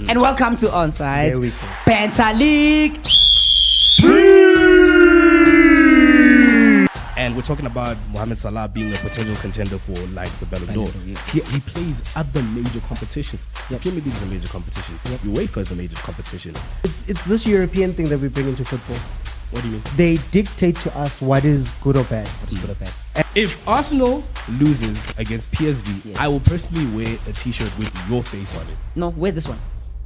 And welcome to Onside There we go. Banter League. And we're talking about Mohamed Salah being a potential contender for like the Ballon d'Or. He plays other major competitions. The Premier League is a major competition. UEFA is a major competition. It's this European thing that we bring into football. What do you mean? They dictate to us what is good or bad. If Arsenal loses against PSV, I will personally wear a t-shirt with your face on it. No, wear this one.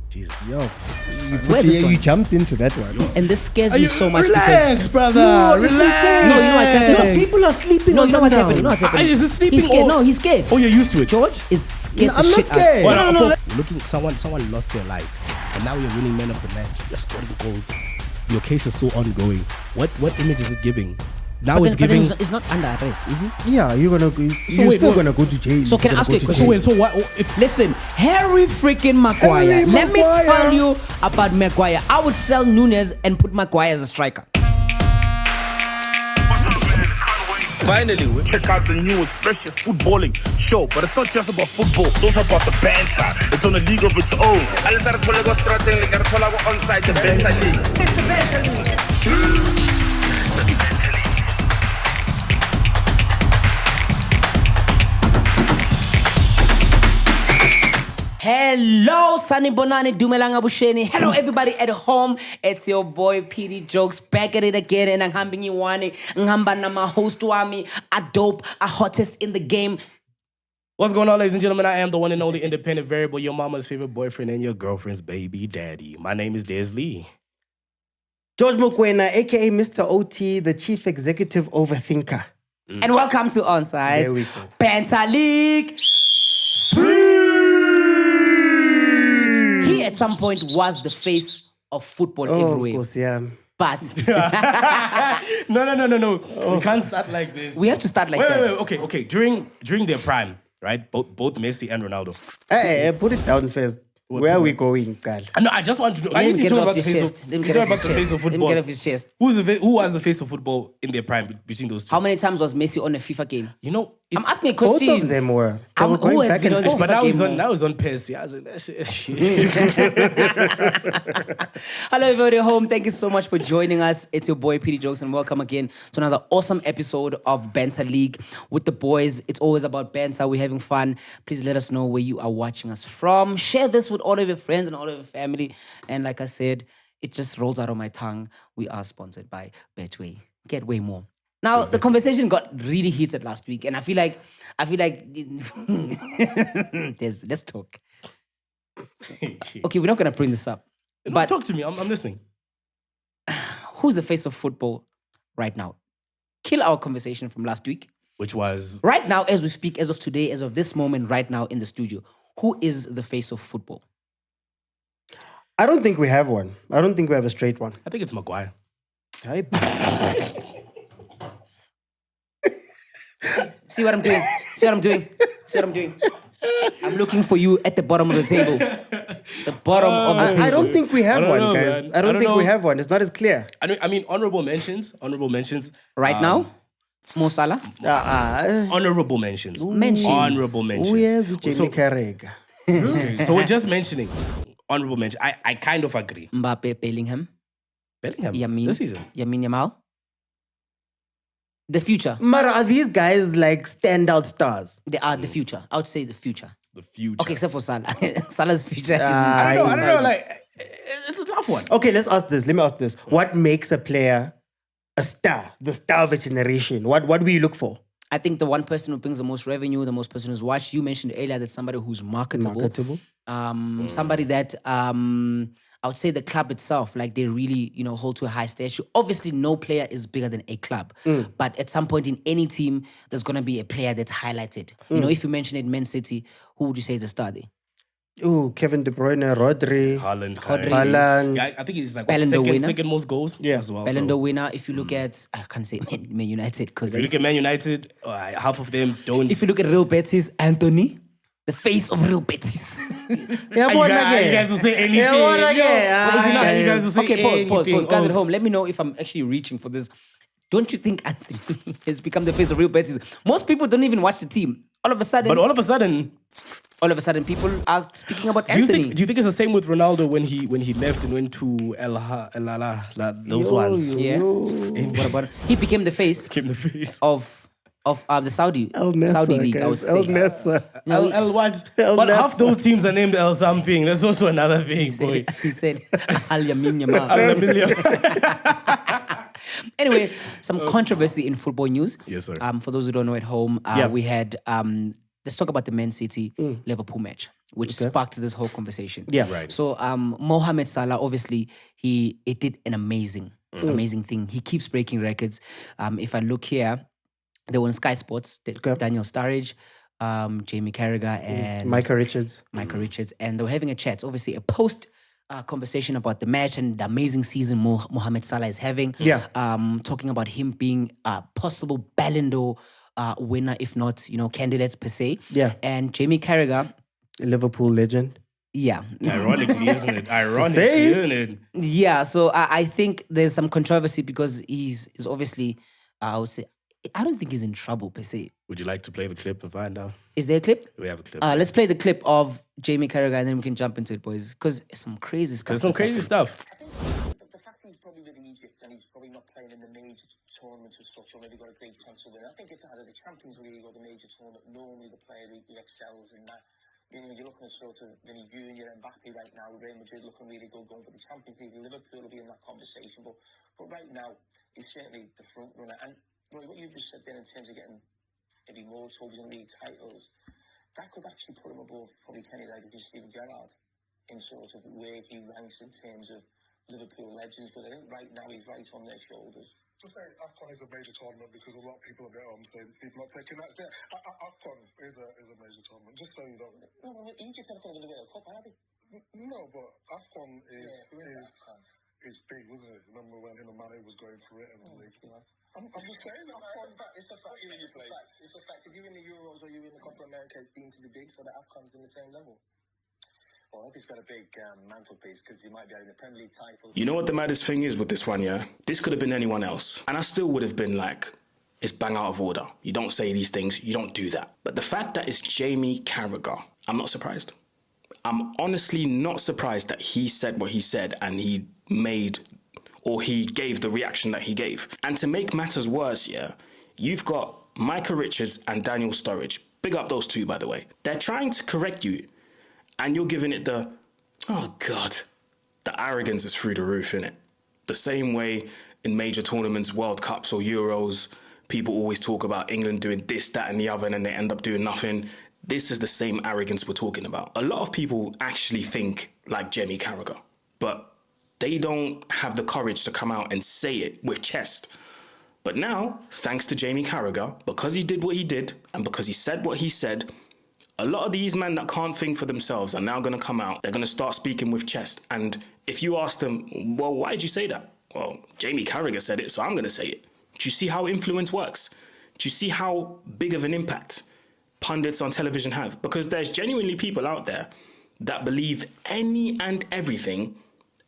Jesus. Yo, Wear this one. you jumped into that one. And this scares me so much Relax, brother. No, it's Relax. insane. No, you know I can't tell Some people are sleeping. No, on you know what's Sundowns. happening? You know what's happening? Is it sleeping He's scared. or- No, he's scared. Oh, you're used to it. George is scared. I'm the not shit scared. Out. No. Looking, someone lost their life, and now you're winning man of the match. You're scoring goals. Your case is still ongoing. What image is it giving? Now But it's then giving. it's not under arrest, is he? Yeah, you're wait, still what? gonna go to jail. So can I ask you a question? So wait, so what? Listen, Harry freaking Maguire. Harry Let me Maguire. tell you about Maguire. I would sell Nunes and put Maguire as a striker. Finally, we check out the newest, freshest footballing show. But it's not just about football, it's also about the banter. It's on a league of its own. Onside the Banter League. It's the Banter League. Hello, Sunny Bonani, Dumelanga Busheni. Hello, everybody at home. It's your boy PD Jokes back at it again. And I'm hambing you one. Ngamba nama host wami, a dope, a hottest in the game. What's going on, ladies and gentlemen? I am the one and only independent variable, your mama's favorite boyfriend and your girlfriend's baby daddy. My name is Des Lee. George Mogaila, aka Mr. OT, the chief executive overthinker. And welcome to Onside There we go. Banter League. He at some point was the face of football Oh, everywhere. of course, yeah. But No. We can't start like this. we have to start like Wait, that. Okay. During their prime, right? Both Messi and Ronaldo. Hey, put it down first. Where are we going, Carl? No, I just want to know. I Let need him to get it talk off about the his face chest. of, Let him to get talk it about off the his face chest. of Let him football. get off his chest. Who was the face of football in their prime between those two? How many times was Messi on a FIFA game? You know, I'm asking a Both question. of them were. They were Who going has back been and on forth. But now game he's on. more. Now he's on PES. Yeah, I was like, that shit. Hello, everybody at home. Thank you so much for joining us. It's your boy, PD Jokes, and welcome again to another awesome episode of Banter League with the boys. It's always about banter. We're having fun. Please let us know where you are watching us from. Share this with all of your friends and all of your family. And like I said, it just rolls out of my tongue. We are sponsored by Betway. Get way more. Now, the conversation got really heated last week, and I feel like let's talk. Okay, we're not going to bring this up. No, But talk to me. I'm listening. who's the face of football right now? Kill our conversation from last week. Which was Right now, as we speak, as of today, as of this moment, right now in the studio, who is the face of football? I don't think we have one. I don't think we have a straight one. I think it's Maguire. See what I'm doing? See what I'm doing? See what I'm doing? I'm looking for you at the bottom of the table. The bottom of the table. I don't think we have don't one, know, guys. man. I don't think know. we have one. It's not as clear. I mean, honorable mentions. Right now, Mo Salah. Honorable mentions. Mentions. Honorable mentions. Where's So, Jamie Carragher? so we're just mentioning honorable mention. I kind of agree. Mbappe, Bellingham, Bellingham Yamin, this season. Yamin Yamal. The future. Mara, are these guys like standout stars? They are the future. I would say the future. The future. Okay, except for Salah. Salah's future is... I don't know. Like, it's a tough one. Okay, let's ask this. Let me ask this. What makes a player a star? The star of a generation. What do we look for? I think the one person who brings the most revenue, the most person who's watched. You mentioned earlier that somebody who's marketable. Somebody that I would say the club itself, like they really, hold to a high statue. Obviously, no player is bigger than a club. But at some point in any team, there's going to be a player that's highlighted. If you mention it, Man City, who would you say is the star there? Oh, Kevin De Bruyne, Rodri. Haaland. Yeah, I think he's like Ballon d'Or winner. second most goals as well. Ballon so. d'Or winner. If you look at, I can't say Man United because If you look at Man United, half of them don't. if you look at Real Betis, Anthony, the face of Real Betis. you guys will say anything. What is he not? You guys will say Okay, pause. anything. Guys at home, let me know if I'm actually reaching for this. Don't you think Anthony has become the face of Real Betis? Most people don't even watch the team. All of a sudden, But all of a sudden, all of a sudden people are speaking about Do you Anthony. think it's the same with Ronaldo when he left and went to those ones? Yeah. What about he became the face Came the face. of the Saudi Nessa, league, I would guys. say. El Nessa. El what? El But Nessa. half those teams are named El something. That's also another thing, boy. He said Al Yamin Yamal. El Emilio. Anyway, some controversy in football news. Yes, sir. For those who don't know at home, Yeah. we had let's talk about the Man City Liverpool match, which sparked this whole conversation. Yeah. Right. So Mohamed Salah, obviously, he did an amazing thing. He keeps breaking records. If I look here, they were on Sky Sports. Daniel Sturridge, Jamie Carragher, and Micah Richards. and they were having a chat. Obviously, a post conversation about the match and the amazing season Mohamed Salah is having. Yeah. Talking about him being a possible Ballon d'Or winner, if not, candidates per se. Yeah. And Jamie Carragher, A Liverpool legend. yeah. Ironically, isn't it? Ironically, Say it. isn't it? Yeah, so I think there's some controversy because he's obviously, I would say, I don't think he's in trouble per se. Would you like to play the clip to find out? Is there a clip? We have a clip. Let's play the clip of Jamie Carragher and then we can jump into it, boys. Because some crazy stuff. There's some crazy stuff. The fact he's probably with Egypt and he's probably not playing in the major tournaments as such, or maybe got a great chance to win. I think it's either the Champions League or the major tournament. Normally, the player who excels in that. You're looking at sort of Vinny Junior and Mbappe right now. Real Madrid looking really good, going for the Champions League. Liverpool will be in that conversation, but right now he's certainly the front runner. And Roy, what you've just said there in terms of getting maybe more trophies and league titles, that could actually put him above probably Kenny Legacy, Steven Gerrard, in sort of where he ranks in terms of Liverpool legends. But I think right now he's right on their shoulders. Just say AFCON is a major tournament because a lot of people are there saying people not taking that. AFCON is a major tournament, just so you know. No, Egypt have got to win the World Cup, have they? No, but AFCON is big, wasn't it? Remember when him and Mane was going through it and the league? I'm just saying AFCON. It's a fact. It's a fact. If you're in the Euros or you're in the Copa America, it's deemed to be big, so the AFCON's in the same level. Well, I hope he's got a big mantelpiece because he might be having the Premier League title. You know what the maddest thing is with this one, yeah? This could have been anyone else. And I still would have been like, it's bang out of order. You don't say these things. You don't do that. But the fact that it's Jamie Carragher, I'm not surprised. I'm honestly not surprised that he said what he said and he gave the reaction that he gave. And to make matters worse, yeah, you've got Micah Richards and Daniel Sturridge. Big up those two, by the way. They're trying to correct you. And you're giving it the arrogance is through the roof, innit? The same way in major tournaments, World Cups or Euros, people always talk about England doing this, that, and the other, and then they end up doing nothing. This is the same arrogance we're talking about. A lot of people actually think like Jamie Carragher, but they don't have the courage to come out and say it with chest. But now, thanks to Jamie Carragher, because he did what he did, and because he said what he said, a lot of these men that can't think for themselves are now going to come out. They're going to start speaking with chest. And if you ask them, well, why did you say that? Well, Jamie Carragher said it, so I'm going to say it. Do you see how influence works? Do you see how big of an impact pundits on television have? Because there's genuinely people out there that believe any and everything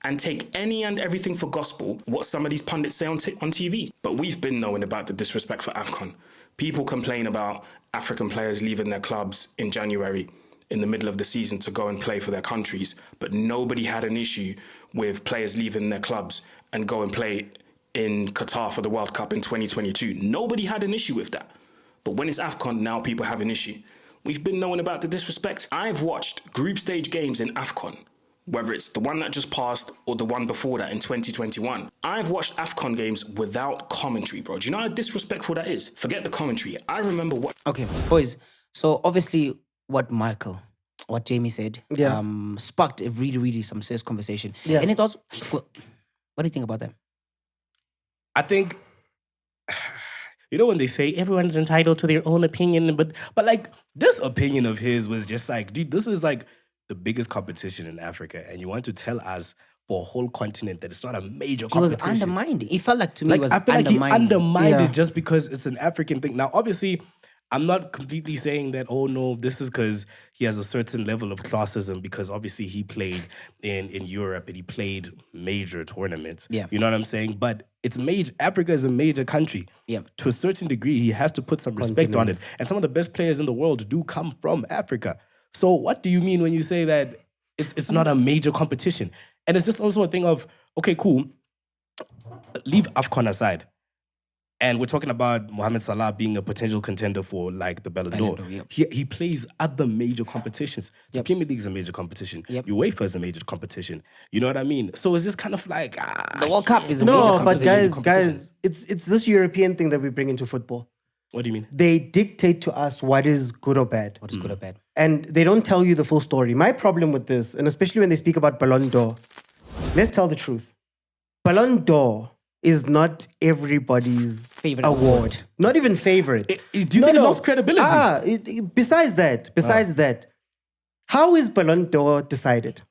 and take any and everything for gospel what some of these pundits say on TV. But we've been knowing about the disrespect for AFCON. People complain about African players leaving their clubs in January in the middle of the season to go and play for their countries, but nobody had an issue with players leaving their clubs and go and play in Qatar for the World Cup in 2022. Nobody had an issue with that. But when it's AFCON, now people have an issue. We've been knowing about the disrespect. I've watched group stage games in AFCON, whether it's the one that just passed or the one before that in 2021. I've watched AFCON games without commentary, bro. Do you know how disrespectful that is? Forget the commentary. I remember what... Okay, boys. So obviously what Jamie said sparked a really some serious conversation. Yeah. And it also... What do you think about that? I think, you know when they say everyone's entitled to their own opinion, but like this opinion of his was just like, dude, this is like the biggest competition in Africa, and you want to tell us for a whole continent that it's not a major He was competition. undermined. It felt like to me Like, it was I feel like he undermined Yeah. it just because it's an African thing. Now, obviously, I'm not completely saying that, oh no, this is because he has a certain level of classism because obviously he played in Europe and he played major tournaments. Yeah. You know what I'm saying? But it's major. Africa is a major country. Yeah. To a certain degree, he has to put some respect on it. And some of the best players in the world do come from Africa. So what do you mean when you say that it's not a major competition? And it's just also a thing of, okay, cool, leave AFCON aside. And we're talking about Mohamed Salah being a potential contender for like the Ballon d'Or. Yep. He plays other major competitions. The Premier League is a major competition. Yep. UEFA is a major competition. You know what I mean? So it's just kind of like The World Cup is a major No, but competition. guys, it's this European thing that we bring into football. What do you mean? They dictate to us what is good or bad. What is good or bad? And they don't tell you the full story. My problem with this, and especially when they speak about Ballon d'Or, let's tell the truth. Ballon d'Or is not everybody's Favorite award. Not even favorite. Do you think it lost credibility? Besides that, how is Ballon d'Or decided?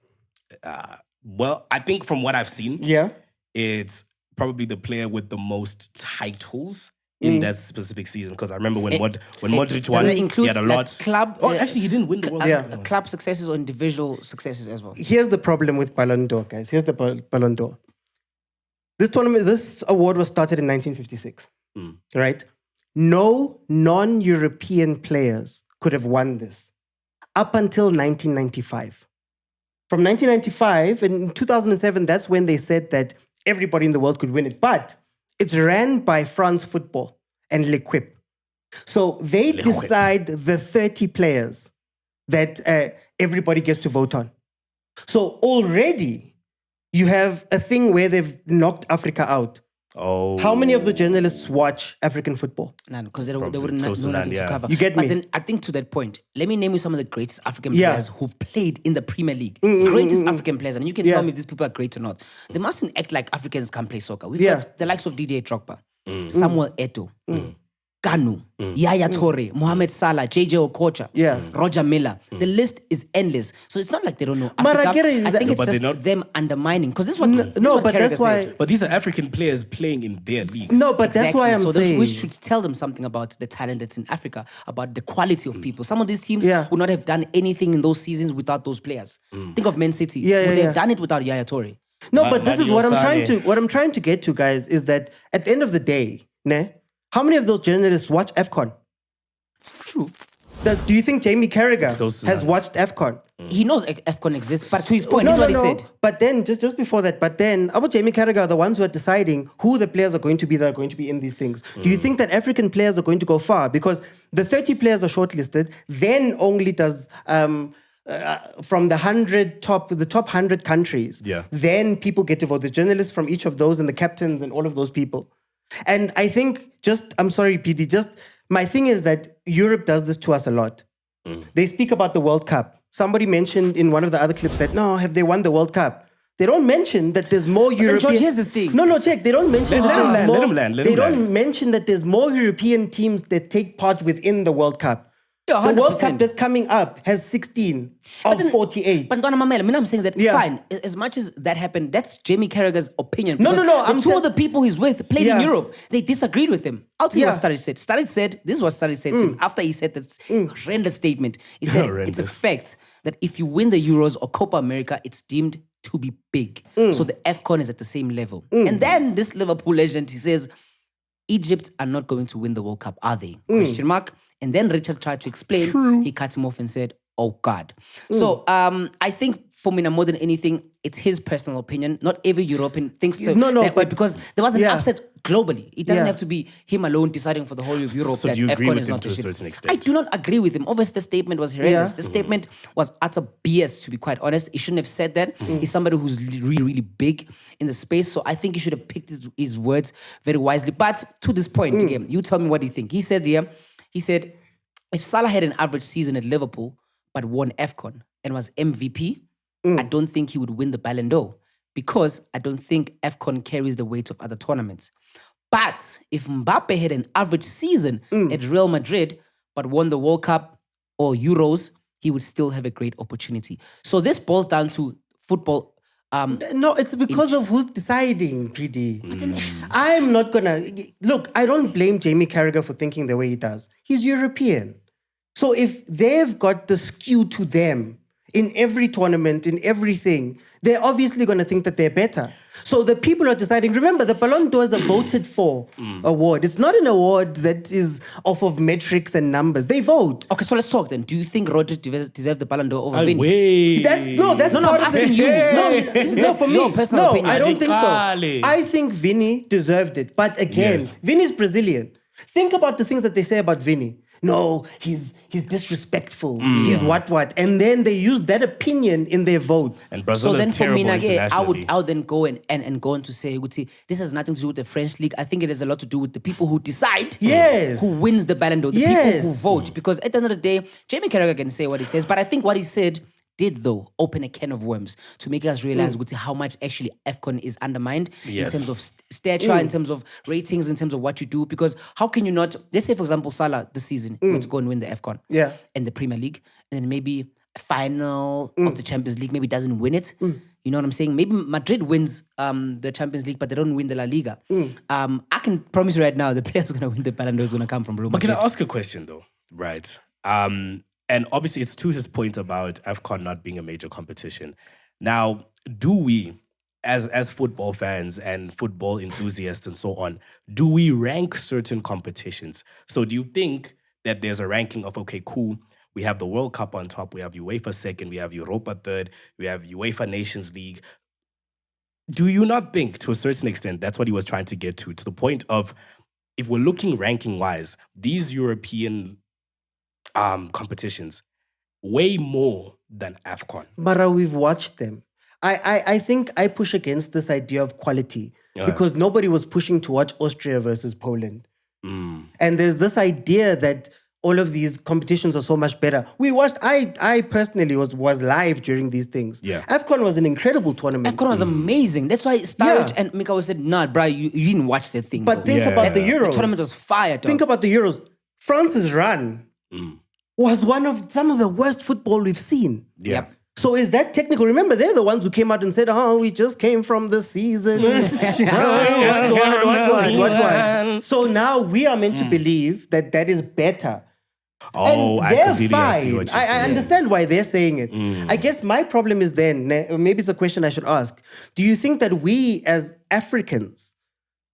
Well, I think from what I've seen, Yeah. it's probably the player with the most titles in that specific season. Because I remember when Modric Does won, it include he had a lot. like club? Oh, actually, he didn't win the World Cup. Club successes or individual successes as well. Here's the problem with Ballon d'Or, guys. Here's the Ballon d'Or. This award was started in 1956, right? No non-European players could have won this up until 1995. From 1995 and in 2007, that's when they said that everybody in the world could win it. But it's ran by France Football and L'Equipe. So they decide the 30 players that everybody gets to vote on. So already you have a thing where they've knocked Africa out. Oh. How many of the journalists watch African football? None, because they Probably wouldn't know close to nothing none, to yeah. cover. You get but me? then I think to that point, let me name you some of the greatest African Yeah. players who've played in the Premier League. Greatest African players. And you can Yeah. tell me if these people are great or not. They mustn't act like Africans can't play soccer. We've Yeah. got the likes of DJ Drogba, Samuel Eto'o, Kanu, Yaya Toure, Mohamed Salah, JJ Okocha, Yeah. Roger Miller. The list is endless. So it's not like they don't know But I Africa. get it, I think that- it's but just they're not- them undermining. Because this is what No, but that's why. But these are African players playing in their leagues. No, but that's why I'm so saying. we should tell them something about the talent that's in Africa, about the quality of people. Some of these teams Yeah. would not have done anything in those seasons without those players. Think of Man City. Yeah, would yeah, they yeah. have done it without Yaya Toure? No, but this is what I'm trying Sane. to get to, guys, is that at the end of the day, how many of those journalists watch AFCON? True. Do you think Jamie Carragher Close to has none. watched AFCON? He knows AFCON exists, but to his point, this is what he said. But then, just before that, about Jamie Carragher are the ones who are deciding who the players are going to be that are going to be in these things. Do you think that African players are going to go far? Because the 30 players are shortlisted, then only does from the top 100 countries, then people get to vote. There's journalists from each of those and the captains and all of those people. And I think I'm sorry, PD, my thing is that Europe does this to us a lot. They speak about the World Cup. Somebody mentioned in one of the other clips that, have they won the World Cup? They don't mention that there's more European... George, here's the thing. No, check. They don't mention Let that him there's land, more... let him land, let They him don't land. mention that there's more European teams that take part within the World Cup. Yeah, the World 100%. Cup that's coming up has 16 of 48. But Donna Mamela, I'm saying that, Yeah. fine, as much as that happened, that's Jamie Carragher's opinion. No, Because no, the two of the people he's with played in Yeah. Europe. They disagreed with him. I'll tell you what Yeah. Sturridge said. Sturridge said, this is what Sturridge said to him after he said this horrendous statement. He said, it's a Horrendous. fact that if you win the Euros or Copa America, it's deemed to be big. So the AFCON is at the same level. And then this Liverpool legend, he says, Egypt are not going to win the World Cup, are they? Question mark. And then Richard tried to explain. He cut him off and said, oh God. So I think for me, more than anything, it's his personal opinion. Not every European thinks so No, that way but- because there was an yeah. upset globally. It doesn't Yeah. have to be him alone deciding for the whole of Europe So that do you agree AFCON with is him not to the a shit. certain extent? I do not agree with him. Obviously, the statement was horrendous. Yeah. The statement was utter BS, to be quite honest. He shouldn't have said that. He's somebody who's really, really big in the space. So I think he should have picked his words very wisely. But to this point, again, you tell me what you think. He said, if Salah had an average season at Liverpool but won AFCON and was MVP, I don't think he would win the Ballon d'Or because I don't think AFCON carries the weight of other tournaments. But if Mbappe had an average season at Real Madrid but won the World Cup or Euros, he would still have a great opportunity. So this boils down to football. No, it's because of who's deciding, PD. I'm not gonna... Look, I don't blame Jamie Carragher for thinking the way he does. He's European. So if they've got the skew to them in every tournament, in everything, they're obviously going to think that they're better. So the people are deciding. Remember, the Ballon d'Or is a voted for award. It's not an award that is off of metrics and numbers. They vote. Okay, so let's talk then. Do you think Rodri deserves the Ballon d'Or over Vinny? Wait. That's No, part I'm of asking it. you. No, This is no, for me. your personal no, opinion. I don't think so. Radically. I think Vinny deserved it. But again, Yes. Vinny's Brazilian. Think about the things that they say about Vinny. No, he's disrespectful. He's what. And then they use that opinion in their votes. And Brazil So then is for me, terrible I internationally. would then go and go on to say, this has nothing to do with the French league. I think it has a lot to do with the people who decide Yes. who wins the Ballon d'Or, the people who Yes. vote. Because at the end of the day, Jamie Carragher can say what he says, but I think what he said did though open a can of worms to make us realize how much actually AFCON is undermined Yes. in terms of stature, in terms of ratings, in terms of what you do. Because how can you not, let's say for example, Salah this season were to go and win the AFCON Yeah. and the Premier League, and then maybe a final of the Champions League, maybe doesn't win it. You know what I'm saying? Maybe Madrid wins the Champions League, but they don't win the La Liga. I can promise you right now, the players who's going to win the Ballon d'Or is going to come from Real But can Madrid. I ask a question though? Right. And obviously it's to his point about AFCON not being a major competition. Now, do we, as football fans and football enthusiasts and so on, do we rank certain competitions? So do you think that there's a ranking of, okay, cool, we have the World Cup on top, we have UEFA second, we have Europa third, we have UEFA Nations League. Do you not think, to a certain extent, that's what he was trying to get to the point of, if we're looking ranking-wise, these European competitions way more than AFCON. But we've watched them. I think I push against this idea of quality because nobody was pushing to watch Austria versus Poland. And there's this idea that all of these competitions are so much better. We watched, I personally was live during these things. Yeah. AFCON was an incredible tournament. AFCON was amazing. That's why Sturridge Yeah. and Mika said, nah, bro, you didn't watch the thing. But bro. think about the Euros. The tournament was fire, dog. Think about the Euros. France's run was one of some of the worst football we've seen. Yeah. So is that technical? Remember, they're the ones who came out and said, "Oh, we just came from the season." What? So now we are meant to believe that that is better. Oh, And I they're completely see fine. what you're I saying. understand why they're saying it. I guess my problem is then, maybe it's a question I should ask. Do you think that we as Africans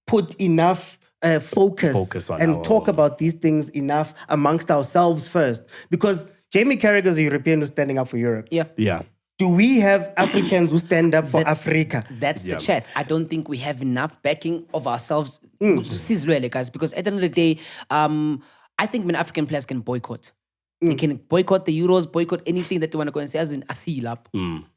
put enough focus on and our talk own. about these things enough amongst ourselves first? Because Jamie Carragher is a European who's standing up for Europe. Yeah. Yeah. Do we have Africans who stand up for Africa? That's Yeah. the chat. I don't think we have enough backing of ourselves to seize really, guys, because at the end of the day, I think when African players can boycott. They can boycott the Euros, boycott anything that they want to go and say, as in asilap,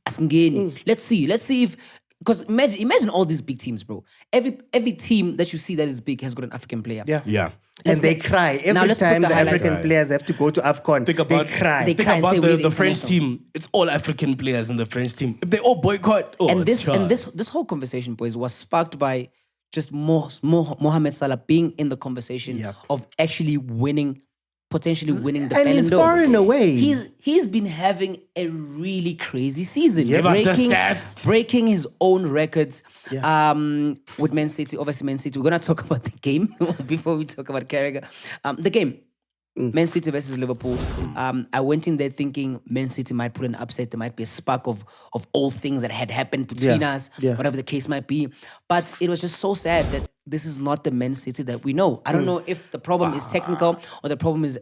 asingeni. Let's see if, because imagine all these big teams, bro. Every team that you see that is big has got an African player. Yeah. Yeah. And they cry. Every let's put time the the highlights. African players have to go to AFCON, Think about, they cry. They think cry and about say we're the the French international. team. It's all African players in the French team. If they all boycott, And it's charged. this whole conversation, boys, was sparked by just Mohamed Salah being in the conversation Yep. of actually potentially winning the And Ballon he's d'Or. far and away. He's been having a really crazy season, Give us the stats. breaking his own records. With Man City, obviously Man City. We're gonna talk about the game before we talk about Carragher. The game. Man City versus Liverpool. I went in there thinking Man City might put an upset. There might be a spark of all things that had happened between us, whatever the case might be. But it was just so sad that this is not the Man City that we know. I don't know if the problem is technical or the problem is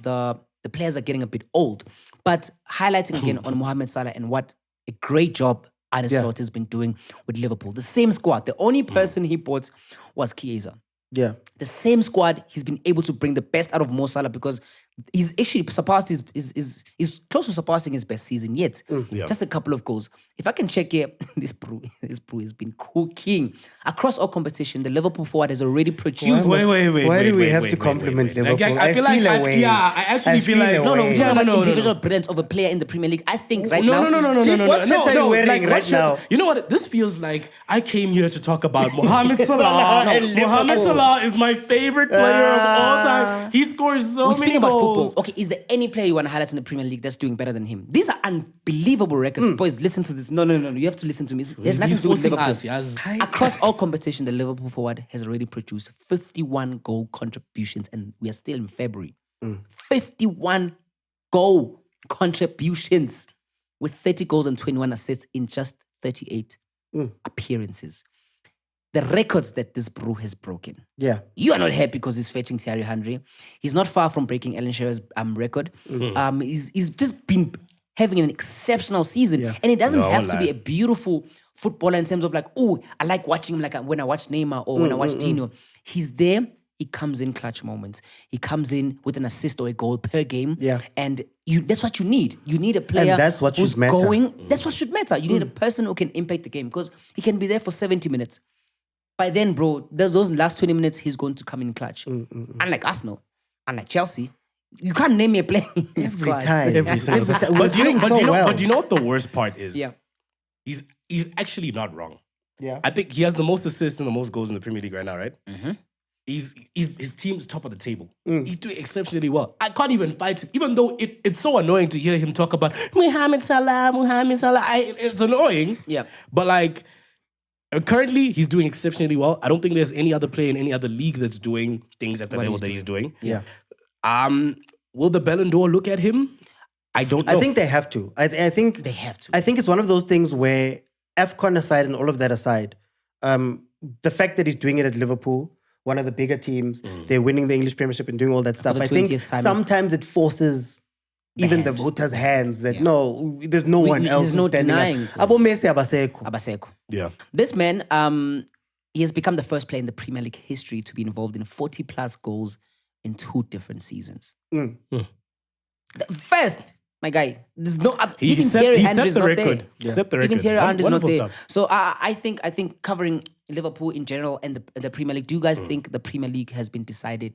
the players are getting a bit old. But highlighting again on Mohamed Salah and what a great job Arne Slot has been doing with Liverpool. The same squad. The only person he bought was Chiesa. Yeah. The same squad, he's been able to bring the best out of Mo Salah because he's actually surpassed he's close to surpassing his best season yet. Yeah. Just a couple of goals. If I can check here, this brew has been cooking. Across all competition, the Liverpool forward has already produced. Why do we have to compliment Liverpool? I feel away. I actually feel like feel away. No, no, individual brilliance of a player in the Premier League. I think right no, now. no. What shirt are you wearing right now? You know what? This feels like I came here to talk about Mohamed Salah. Mohamed Salah is my favorite player of all time. He scores so We're many speaking about goals. football. Okay, is there any player you want to highlight in the Premier League that's doing better than him? These are unbelievable records. Boys, listen to this. No. You have to listen to me. There's nothing to do with forcing Liverpool. us, he has- Across all competition, the Liverpool forward has already produced 51 goal contributions, and we are still in February. 51 goal contributions. with 30 goals and 21 assists in just 38 appearances. The records that this bro has broken. Yeah. You are not happy because he's fetching Thierry Henry. He's not far from breaking Alan Shearer's record. He's just been having an exceptional season. And it doesn't have to be a beautiful footballer in terms of like, oh, I like watching him like when I watch Neymar or when I watch Dino. He's there. He comes in clutch moments. He comes in with an assist or a goal per game. Yeah. And that's what you need. You need a player And that's what who's should matter. going. That's what should matter. You need a person who can impact the game because he can be there for 70 minutes. By then, bro, those last 20 minutes, he's going to come in clutch. Unlike Arsenal, unlike Chelsea, you can't name me a player. Every time. Every single time. We're doing so well. But you know what the worst part is? Yeah. He's actually not wrong. Yeah. I think he has the most assists and the most goals in the Premier League right now, right? His team's top of the table. He's doing exceptionally well. I can't even fight him, even though it's so annoying to hear him talk about Mohamed Salah. It's annoying. Yeah. But like, currently, he's doing exceptionally well. I don't think there's any other player in any other league that's doing things at the level that he's doing. Yeah. Will the Ballon d'Or look at him? I don't know. I think they have to. I think They have to. I think it's one of those things where AFCON aside and all of that aside, the fact that he's doing it at Liverpool, one of the bigger teams, they're winning the English Premiership and doing all that stuff. the I think 20th time. sometimes it forces even the voters' hands that no, there's no one else. there's no who's standing up. denying it. Abo Messi, Abaseko. Abaseko. Yeah. This man, he has become the first player in the Premier League history to be involved in 40 plus goals in 2 different seasons. The first, my guy. There's no other. Even Thierry Henry is not there. He set the record. Even Thierry Henry is not Wonderful there. stuff. So I think covering Liverpool in general and the Premier League. Do you guys think the Premier League has been decided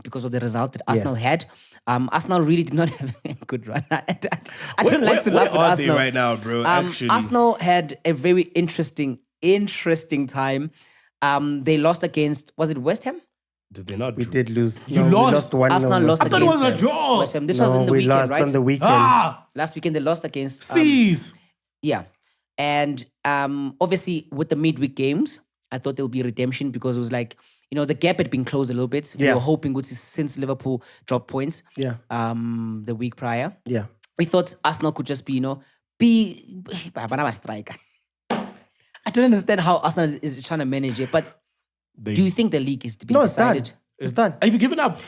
because of the result that Arsenal had? Arsenal really did not have a good run. I don't like to laugh at Where are Arsenal. they right now, bro? Actually, Arsenal had a very interesting time. They lost against, was it West Ham? did they not? We did lose. You we lost. lost 1-0. Arsenal lost I thought it was a against, draw. West Ham. This No, was in the we weekend, lost right? on the weekend. Last weekend they lost against. Seize. Yeah. And obviously with the midweek games, I thought there'll be redemption because it was like, the gap had been closed a little bit. We Yeah. were hoping since Liverpool dropped points Yeah. the week prior. Yeah. We thought Arsenal could just be, but I'm a striker. I don't understand how Arsenal is trying to manage it, but do you think the league is to be No, it's done. decided? It's done. Have you given up?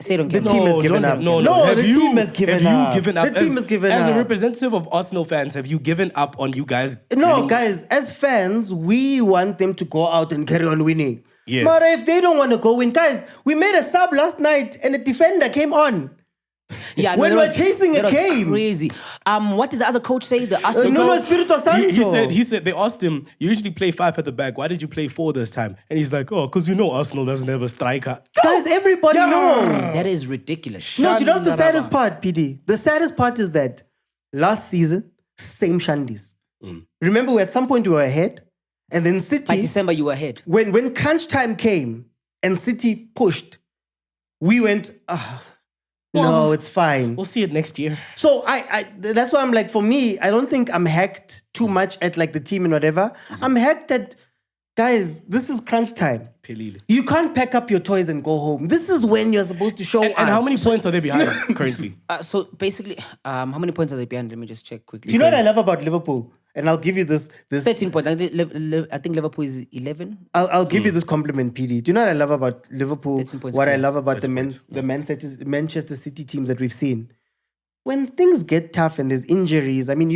Say it on The camera. team has given up. No, the team has given have up. you given up? The team has given As a up. representative of Arsenal fans, have you given up on you guys? No, winning? guys, as fans, we want them to go out and carry on winning. Yes. But if they don't want to go win, guys, we made a sub last night and a defender came on. Yeah, When that we're was- chasing a that was game. crazy. What did the other coach say? The Arsenal Nuno coach? Espirito Santo. He said they asked him, you usually play 5 at the back. Why did you play 4 this time? And he's like, because Arsenal doesn't have a striker. Guys, everybody knows. That is ridiculous. No, do you know what's the saddest part, PD? The saddest part is that last season, same shandies. Remember, at some point we were ahead, and then By City, December, you were ahead. when crunch time came and City pushed, we went, no, it's fine. We'll see it next year. So that's why I'm like, for me, I don't think I'm hacked too much at like the team and whatever. I'm hacked at, guys, this is crunch time. Pelile. You can't pack up your toys and go home. This is when you're supposed to show us. And how many points are they behind currently? So basically, how many points are they behind? Let me just check quickly. Do you know what I love about Liverpool? And I'll give you this 13 points. I think Liverpool is 11. I'll give you this compliment, PD. Do you know what I love about Liverpool? 13 points What I clear. love about the Manchester City teams that we've seen. When things get tough and there's injuries, I mean,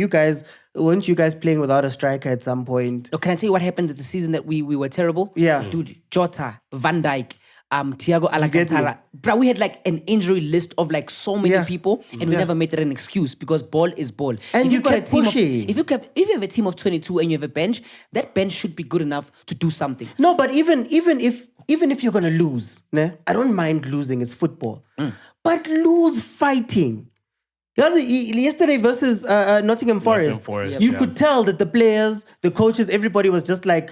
weren't you guys playing without a striker at some point? Oh, can I tell you what happened at the season that we were terrible? Yeah. Dude, Jota, Van Dijk, Thiago get me? Alcantara. Bro, we had like an injury list of like so many Yeah. people, and we never made it an excuse because ball is ball. And if you get got pushy. if you have a team of 22 and you have a bench, that bench should be good enough to do something. No, but even if you're gonna lose, ne? I don't mind losing. It's football, but lose fighting. Yesterday versus Nottingham Forest, Forest, you yeah. could tell that the players, the coaches, everybody was just like,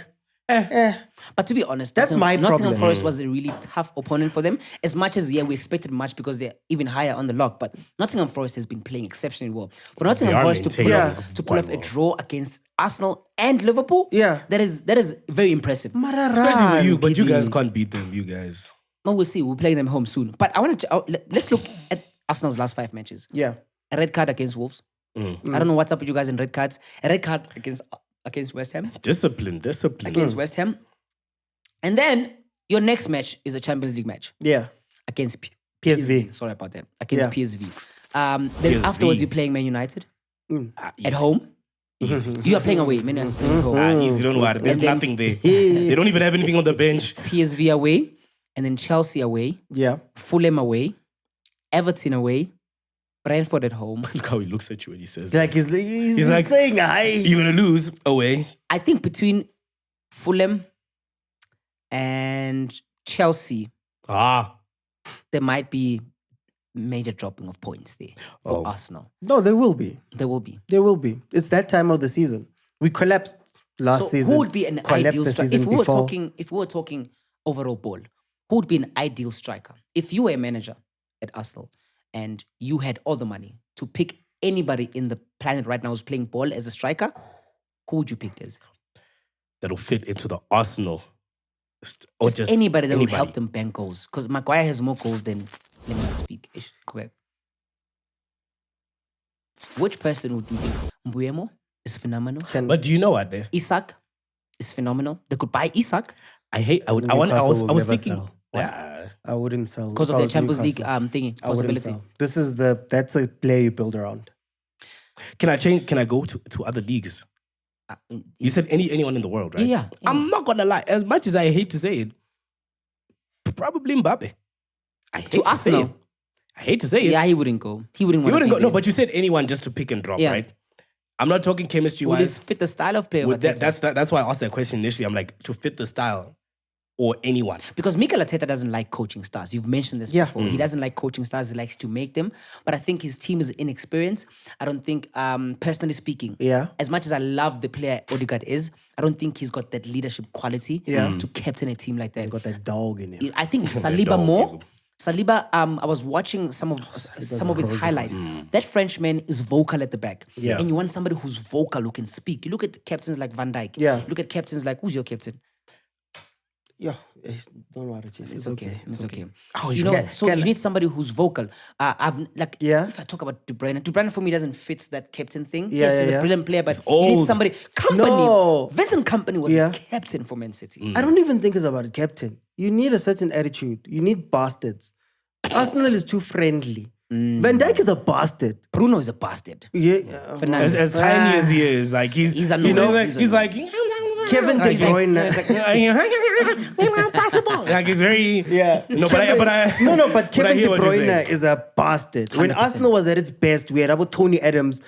But to be honest, That's my Nottingham problem. Forest was a really tough opponent for them. As much as we expected much because they're even higher on the log, but Nottingham Forest has been playing exceptionally well. For Nottingham are Forest to pull maintaining off quite a well. draw against Arsenal and Liverpool, Yeah. that is very impressive. Especially with you, but you PD. guys can't beat them, you guys. No, we'll see. We're playing them home soon. But I want to let's look at Arsenal's last 5 matches. Yeah. A red card against Wolves, I don't know what's up with you guys in red cards. A red card against West Ham. Discipline. Against West Ham. And then your next match is a Champions League match Yeah. against PSV. Sorry about that. Against Yeah. PSV. Then PSV. afterwards, you're playing Man United at home. You are playing away. Man United is playing at home. Easy, don't worry. There's And then- nothing there. They don't even have anything on the bench. PSV away. And then Chelsea away. Yeah. Fulham away. Everton away. Brentford at home. Look how he looks at you when he says Like he's like, saying, "Hi." you're going to lose away. I think between Fulham and Chelsea, there might be major dropping of points there for Arsenal. No, there will be. There will be. There will be. It's that time of the season. We collapsed last So season. who would be an collapsed ideal the striker? season before. If we were talking overall ball, who would be an ideal striker? If you were a manager at Arsenal and you had all the money to pick anybody in the planet right now who's playing ball as a striker, who would you pick as? That'll fit into the Arsenal. Or Just anybody that would help them bank goals. Because Maguire has more goals than, let me not speak. Correct. Which person would you think? Mbuemo is phenomenal. But do you know what? Isak is phenomenal. They could buy Isak I was Newcastle will never thinking. sell. Yeah. I wouldn't sell. because If of I their was Champions League Newcastle, thingy I wouldn't possibility. sell. That's a player you build around. Can I go to other leagues? You said anyone in the world, right? Yeah. I'm not gonna lie. As much as I hate to say it, probably Mbappe. I hate to say Arsenal? it. I hate to say it. Yeah, he wouldn't go. He wouldn't You want wouldn't to go. No, but you said anyone just to pick and drop, Yeah. right? I'm not talking chemistry would this wise. fit the style of player? of Arteta? That's why I asked that question initially. I'm like, to fit the style or anyone. Because Mikel Arteta doesn't like coaching stars. You've mentioned this before. He doesn't like coaching stars. He likes to make them. But I think his team is inexperienced. I don't think, personally speaking, as much as I love the player Odegaard is, I don't think he's got that leadership quality to captain a team like that. Got that dog in him. I think Saliba more. Saliba, I was watching some of his highlights. That Frenchman is vocal at the back. And you want somebody who's vocal, who can speak. You look at captains like Van Dijk. Look at captains like, who's your captain? Yeah, don't worry, Chief. It's okay. It's okay. Oh, You know, so you need somebody who's vocal. If I talk about De Bruyne for me doesn't fit that captain thing. Yes, he's a brilliant player, but you need somebody. Vincent Kompany was a captain for Man City. I don't even think it's about a captain. You need a certain attitude. You need bastards. Arsenal is too friendly. Van Dijk is a bastard. Bruno is a bastard. As tiny as he is, like he's annoying. he's like Kevin De Bruyne. like he's very but Kevin De Bruyne is a bastard. When 100%. Arsenal was at its best, we had about Tony Adams.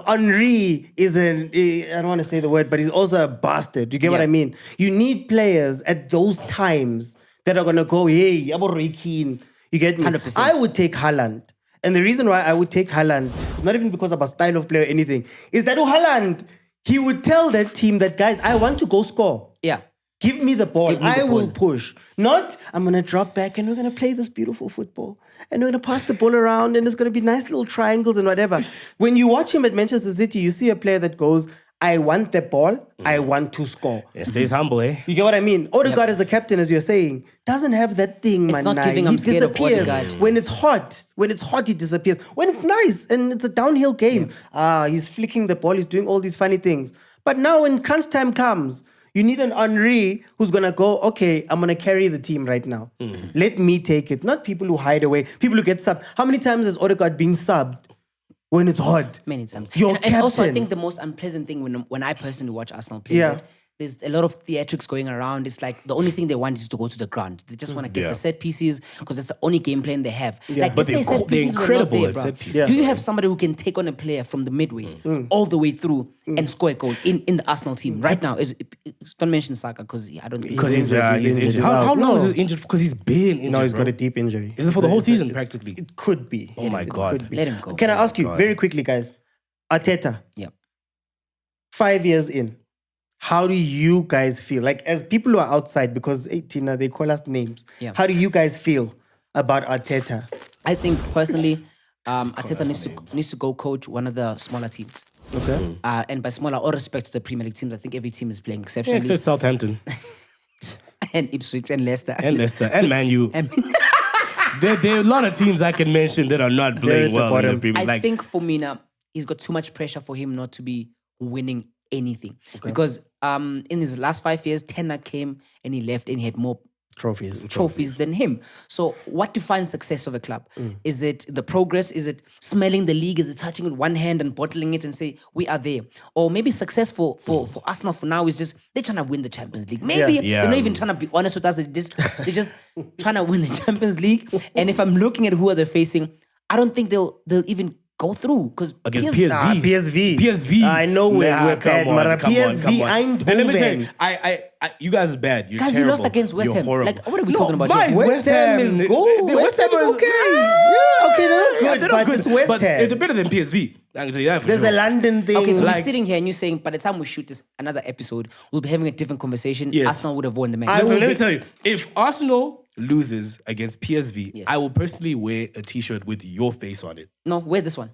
Henry is I don't want to say the word, but he's also a bastard. You get what I mean? You need players at those times that are gonna go, hey, about Roy Keane. You get me? 100%. I would take Haaland. And the reason why I would take Haaland, not even because of a style of play or anything, is that Haaland, he would tell that team that, guys, I want to go score. Yeah. Give me the ball. Give me the I will ball. push. Not, I'm going to drop back and we're going to play this beautiful football. And we're going to pass the ball around and there's going to be nice little triangles and whatever. When you watch him at Manchester City, you see a player that goes, I want the ball. I want to score. It stays humble, eh? You get what I mean? Odegaard as a captain, as you're saying, doesn't have that thing, man. not giving He I'm scared of disappears. Odegaard. When it's hot, he disappears. When it's nice and it's a downhill game, he's flicking the ball, he's doing all these funny things. But now when crunch time comes, you need an Henry who's going to go, okay, I'm going to carry the team right now. Let me take it. Not people who hide away, people who get subbed. How many times has Odegaard been subbed when it's hot? Many times. Your And also, I captain. think the most unpleasant thing when I personally watch Arsenal play, is that there's a lot of theatrics going around. It's like the only thing they want is to go to the ground. They just want to get the set pieces because it's the only game plan they have. Like, But let's say set they're pieces were not incredible there, at bro. set pieces. Do you have somebody who can take on a player from the midway all the way through and score a goal in the Arsenal team right now? Don't mention Saka because I don't think Because he's injured. How long is he injured? Because he's been injured. No, he's bro. got a deep injury. Is it for the whole season, practically? It could be. Oh my It God. could be. Let him go. Can I ask you very quickly, guys? Arteta, Yeah. 5 years in, how do you guys feel? Like, as people who are outside, because, hey, Tina, they call us names. Yeah. How do you guys feel about Arteta? I think personally, Arteta needs to go coach one of the smaller teams. Okay. And by smaller, all respect to the Premier League teams, I think every team is playing Yeah, exceptionally. except Southampton And Ipswich and Leicester. and Leicester and Man U. There are a lot of teams I can mention that are not They're playing at the well in the bottom. Premier I League. think for me now, he's got too much pressure for him not to be winning anything. Because in his last 5 years, Tenor came and he left and he had more trophies than him. So what defines success of a club? Is it the progress? Is it smelling the league? Is it touching with one hand and bottling it and say, we are there? Or maybe success for Arsenal for now is just, they're trying to win the Champions League. Maybe they're not even trying to be honest with us. They're just trying to win the Champions League. And if I'm looking at who are they facing, I don't think they'll even go through because against PSV. PSV. I know we're bad, Mara. PSV, Let me tell you, you guys are bad. You're guys, terrible. you lost against West Ham. You're horrible. Like, what are we talking about here? West Ham is good. West Ham is okay. Yeah, okay, they're not good, but it's West Ham. They're better than PSV. I can tell you that for There's sure. a London thing. Okay, so we're sitting here and you're saying by the time we shoot this another episode, we'll be having a different conversation. Yes. Arsenal would have won the match. Listen, let me tell you, if Arsenal loses against PSV, I will personally wear a T-shirt with your face on it. No, where's this one?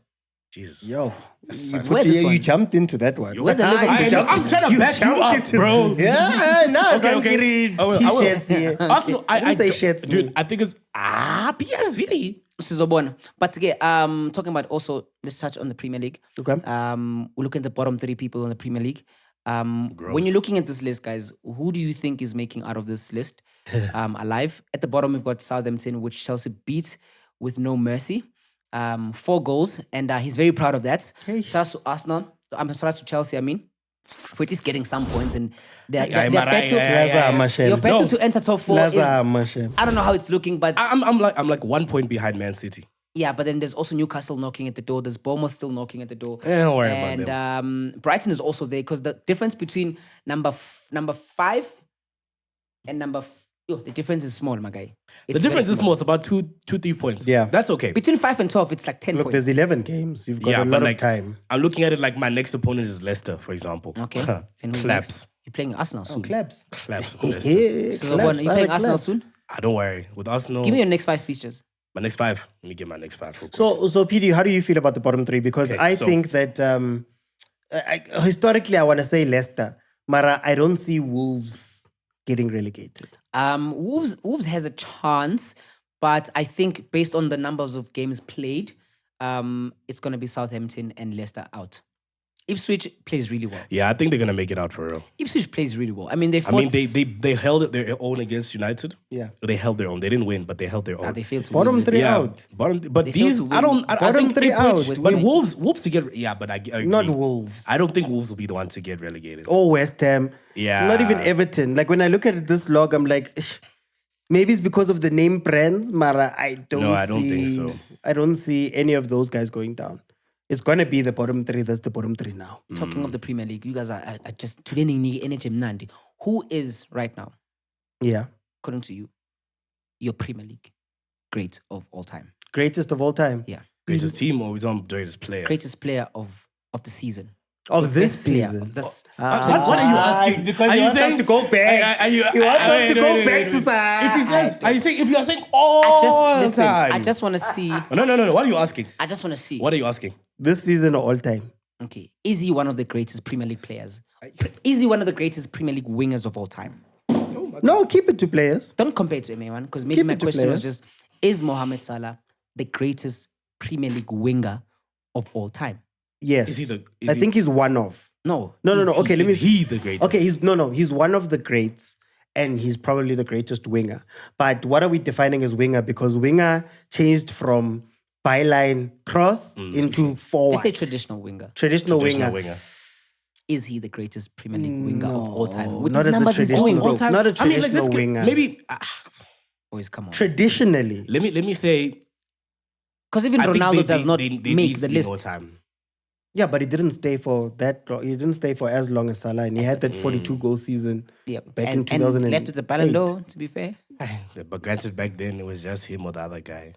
Jesus. Yo, Where's this one? you jumped into that one. Where's the Liverpool? I'm trying to back you up, bro. Yeah, no, Okay. T-shirts here. Arsenal, I say shirts, dude. I think it's PSV. Sizobona. But again, talking about also, let's touch on the Premier League. Okay. We're looking at the bottom 3 people in the Premier League. When you're looking at this list, guys, who do you think is making out of this list alive? At the bottom, we've got Southampton, which Chelsea beat with no mercy. 4 goals, and he's very proud of that. Shout out to Arsenal. Shout out to Chelsea, for at least getting some points. And their battle to enter top 4 is, I don't know how it's looking, but I'm like 1 point behind Man City. yeah, but then there's also Newcastle knocking at the door. There's Bournemouth still knocking at the door. Don't worry about them. Brighton is also there because the difference between number 5 and the difference is small, my guy. The difference is small. It's about 2-3 points. Yeah. That's okay. Between 5 and 12, it's like 10 Look, points. there's 11 games. You've got a lot of time. I'm looking at it like my next opponent is Leicester, for example. Okay. And who's Claps. next? You're playing Arsenal soon. Claps. Claps. Yeah, So are you playing Arsenal soon? Don't worry. With Arsenal, Give me your next 5 features. my next 5. Let me get my next 5 real quick. So PD, how do you feel about the bottom 3? Because I think that historically, I want to say Leicester. Mara, I don't see Wolves getting relegated. Wolves has a chance, but I think based on the numbers of games played, it's going to be Southampton and Leicester out. Ipswich plays really well. Yeah, I think they're gonna make it out for real. Ipswich plays really well. I mean, they held their own against United. Yeah, they held their own. They didn't win, but they held their own. They failed to bottom win. 3 out. But these, I think 3 out. But Wolves to get, but I agree. Not Wolves. I don't think Wolves will be the one to get relegated. Or West Ham. Yeah. Not even Everton. Like when I look at this log, I'm like, maybe it's because of the name brands, Mara. I don't think so. I don't see any of those guys going down. It's going to be the bottom 3. That's the bottom 3 now. Talking of the Premier League, you guys are just today Nandi. Who is right now, according to you, your Premier League great of all time? Greatest of all time? Yeah. Greatest team or greatest player? Greatest player of the season. Of this season? Of this, what are you asking? Because are you you want saying us to go back. You want us to go back to if you are saying all the time? I just want to see. No. What are you asking? I just want to see. What are you asking? This season or all time? Okay. Is he one of the greatest Premier League players? Is he one of the greatest Premier League wingers of all time? No, keep it to players. Don't compare it to MA1 because maybe my question was just, is Mohamed Salah the greatest Premier League winger of all time? Yes. I think he's one of. No. Okay, is he the greatest? Okay, he's one of the greats and he's probably the greatest winger. But what are we defining as winger? Because winger changed from byline cross into forward. Let's say traditional winger. Traditional winger. Is he the greatest Premier League winger of all time? With not as a traditional, not a traditional winger. Maybe. Boys, come on. Traditionally. Let me say. Because even Ronaldo does not make the list. All time. Yeah, but he didn't stay for that long. He didn't stay for as long as Salah, and he had that 42-goal season back in 2008. And left with the Ballon d'Or, to be fair. But granted, back then it was just him or the other guy.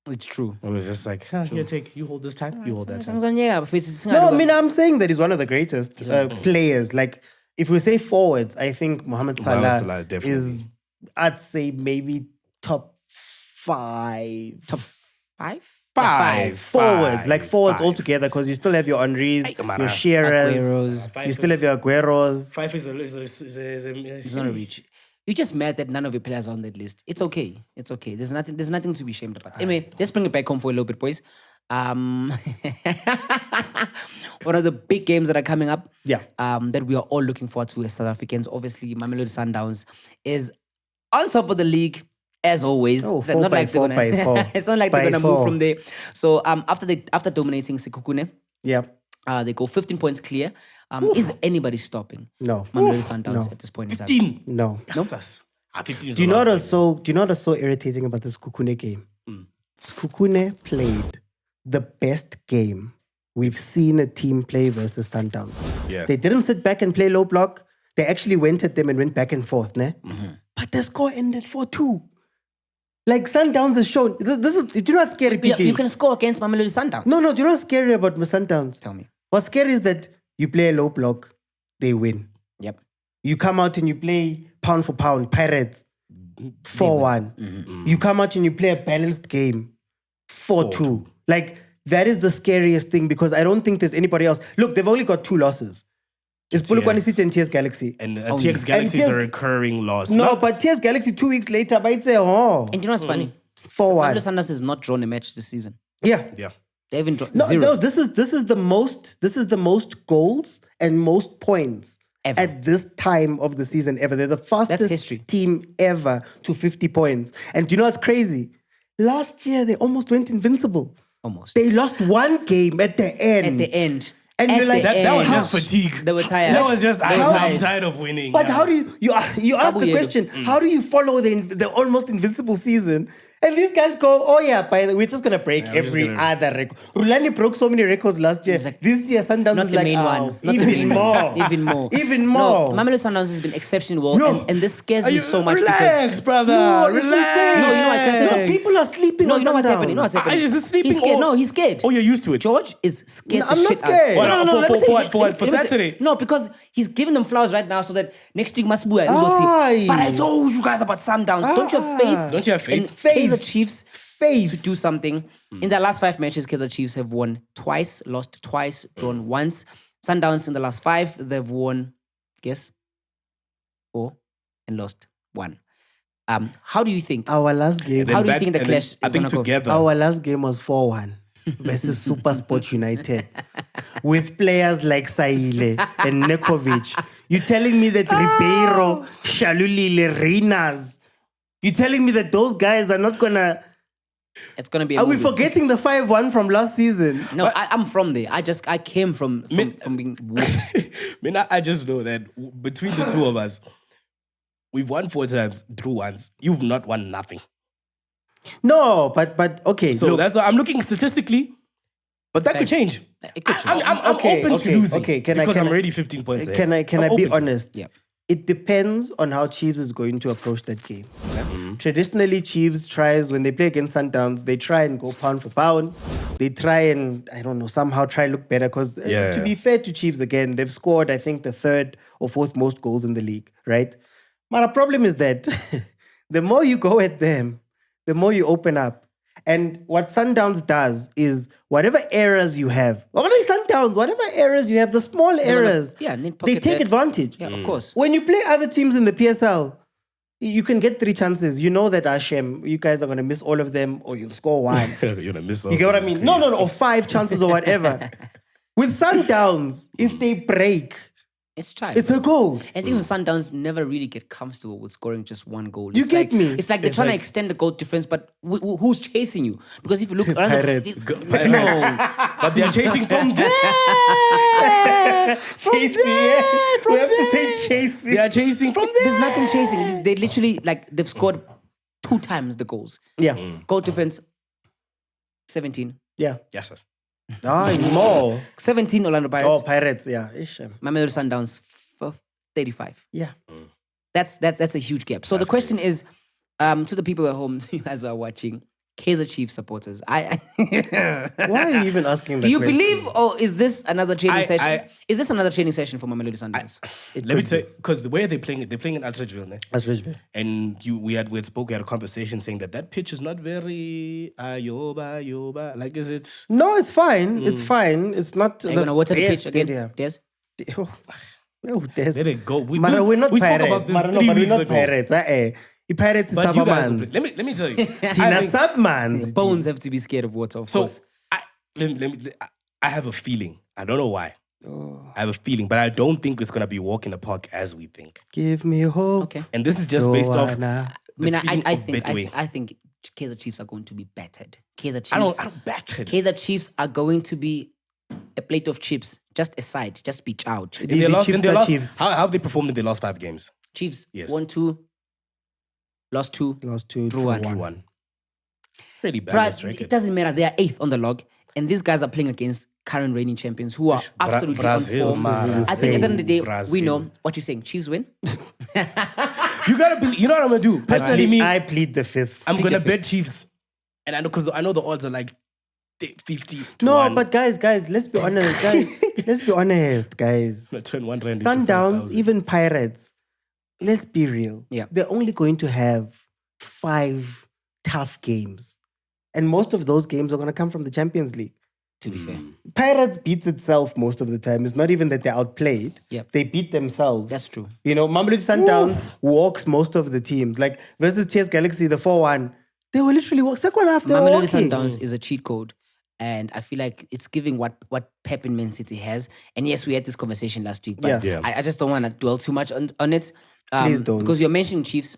It's true. It was just like, here, you hold this time, you hold that time. No, I'm saying that he's one of the greatest players. Like, if we say forwards, I think Mohamed Salah is, I'd say maybe top 5. Top 5? 5 forwards, like forwards altogether, because you still have your Henrys, your Shearers, you still have your Agueros. 5 is it's not a reach. You're just mad that none of your players are on that list. It's okay. There's nothing to be ashamed about. Anyway, let's bring it back home for a little bit, boys. One of the big games that are coming up. Yeah. That we are all looking forward to as South Africans. Obviously, Mamelodi Sundowns is on top of the league as always. Oh, It's 4 not by like they're 4 gonna, by 4. It's not like they're By gonna move 4. from there. So after dominating Sekhukhune, Yeah. they go 15 points clear. Is anybody stopping No. Mamelodi Sundowns No. at this point in time? 15. No. Yes. 15 is Do you a know lot. what was so irritating about this Sekhukhune game? Sekhukhune played the best game we've seen a team play versus Sundowns. Yeah. They didn't sit back and play low block. They actually went at them and went back and forth. Ne? But the score ended 4-2. Like Sundowns has shown. This is, do you know what's scary, Yeah, PK? you can score against Mamelodi Sundowns. No, do you know what's scary about Sundowns? Tell me. What's scary is that you play a low block, they win. Yep. You come out and you play pound for pound, Pirates, 4-1. You come out and you play a balanced game, 4-2. Like, that is the scariest thing because I don't think there's anybody else. Look, they've only got 2 losses. It's Polokwane City and TS Galaxy. And TX Galaxy is a recurring loss. No, but TS Galaxy 2 weeks later, but it's a And you know what's funny? 4-1. Mamelodi Sundowns has not drawn a match this season. Yeah. Yeah. They haven't drawn No, zero. this is the most goals and most points Ever. at this time of the season ever. They're the fastest history. team ever to 50 points. And do you know what's crazy? Last year they almost went invincible. Almost. They lost 1 game at the end. At the end. And At you're like, the That was end. just fatigue. They were tired. That was just, They were I'm tired. tired of winning. But yeah. how do you ask the Kabuyedo. question? How do you follow the almost invincible season? And these guys go, oh yeah, by the way, we're just gonna break we're just every gonna- other record. Rulani broke so many records last year. like, This year, Sundowns Not is the like, main one. oh, Not the even main more, one. Even more. even more. No, Mamelodi Sundowns has been exceptionally well. Yo. And this scares Are me you- so much relax, because... brother. No, it's relax. insane. No, you know what, can I tell you No, people are sleeping No, on you know what's Sundowns. happening? You know what's happening? Is it sleeping He's scared. or- No, he's scared. Oh, you're used to it. George is scared No, I'm the not shit out. scared. What, No, for let me say- what, let me say- Saturday? No, because he's giving them flowers right now so that next week must be Aye. But I told you guys about Sundowns. Don't you have faith? Don't you have faith? In Kaizer Chiefs to do something. In their last 5 matches, Kaizer Chiefs have won twice, lost twice, drawn once. Sundowns in the last 5, they've won, guess, 4 and lost 1. How do you think? Our last game, How do you think the clash is I think gonna go? together. our last game was 4-1 versus Super Sport United with players like Saile and Nekovic. You telling me that Ribeiro, Shalulile, Reinas, you telling me that those guys are not gonna? It's gonna be. A Are we movie. forgetting the 5-1 from last season? No, I'm from there. I came from being whooped. I just know that between the two of us, we've won 4 times, drew once. You've not won nothing. No, but okay. So look, that's why I'm looking statistically, but that could change. It could change. I'm Okay, open okay, to losing okay. because I'm already 15 points ahead. Can I'm I be open to it. honest? Yeah. It depends on how Chiefs is going to approach that game. Traditionally, Chiefs tries when they play against Sundowns, they try and go pound for pound. They try and somehow try look better because to be fair to Chiefs again, they've scored I think the 3rd or 4th most goals in the league, right? But the problem is that the more you go at them, the more you open up. And what Sundowns does is whatever errors you have, whatever errors you have, the small errors, need they pocket take that. advantage. Yeah, of course. When you play other teams in the PSL, you can get 3 chances. You know that Hashem, you guys are going to miss all of them or you'll score 1. You're gonna miss You get what I mean? No, or 5 chances or whatever. With Sundowns, if they break, It's try. it's a goal. And things with Sundowns never really get comfortable with scoring just 1 goal. You It's get like, me? It's like they're trying to extend the goal difference, but who's chasing you? Because if you look around, Pirates. no, But they're chasing from there. Chasey, we have to say Chasey. They are chasing from there. there's nothing chasing. They literally they've scored 2 times the goals. Yeah. Goal difference 17. Yeah. Yes, yes. More. 17 Orlando Oh, Pirates. Pirates, yeah. Ish. Mamelodi Sundowns 35. Yeah. That's a huge gap. So the question is, to the people at home, you guys are watching, Kaizer Chiefs supporters. Why are you even asking that Do you question? believe, or is this another training session? I- Is this another training session for Mamelodi Sundowns? Let me tell you, because the way they're playing it, they're playing in Altridgeville, ne? That's Richmond. And we had a conversation saying that pitch is not very yoba. Like, is it? No, it's fine. It's fine. It's not. Are you going to water the Yes, pitch again? yeah. Des? Oh, there's. There they go. Mara, we're not we spoke pirates. about this Mara, no, 3 but we're weeks not ago. pirates. The pirates is But you guys, Sabamans. let me tell you. Tina Submans. Bones have to be scared of water, of So course. I have a feeling. I don't know why. Oh, I have a feeling, but I don't think it's gonna be walk in the park as we think. give me hope. Okay. And this is just based off. Joanna. I think Kaizer Chiefs are going to be battered. Kaizer Chiefs. I don't batter. Kaizer Chiefs are going to be a plate of chips, just a side, just be out. Chiefs. How have they performed in their last 5 games? Chiefs, Yes. 1-2, lost 2, Lost 2, drew drew 1. 1. It's pretty bad. Bruh, it doesn't matter. They are 8th on the log, and these guys are playing against current reigning champions who are absolutely Brazil, on form. man. I think at the end of the day, Brazil. we know what you're saying. Chiefs win. You gotta believe. You know what I'm gonna do? Personally, me, I plead the fifth. I'm plead gonna the bet Chiefs, and I know because I know the odds are like 50 to No, 1. but guys, let's be honest, guys. Let's be honest, guys. I'm gonna turn 1 rand into Sundowns, 5,000. even Pirates. Let's be real. Yeah. They're only going to have 5 tough games, and most of those games are going to come from the Champions League. To be fair, Pirates beats itself most of the time. It's not even that they're outplayed. Yep. They beat themselves. that's true. You know, Mamelodi Sundowns walks most of the teams. Like versus TS Galaxy, the 4-1, they were literally second half. They were Mamelodi walking. Sundowns is a cheat code. And I feel like it's giving what Pep in Man City has. And yes, we had this conversation last week, but Yeah. I just don't want to dwell too much on it. Please don't. Because you're mentioning Chiefs,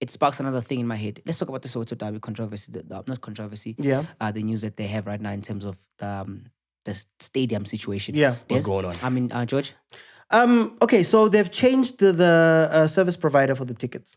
it sparks another thing in my head. Let's talk about the Soweto Derby controversy. Not controversy. Yeah. The news that they have right now in terms of the stadium situation. Yeah. What's Des? going on? I mean, George? Okay, so they've changed the service provider for the tickets.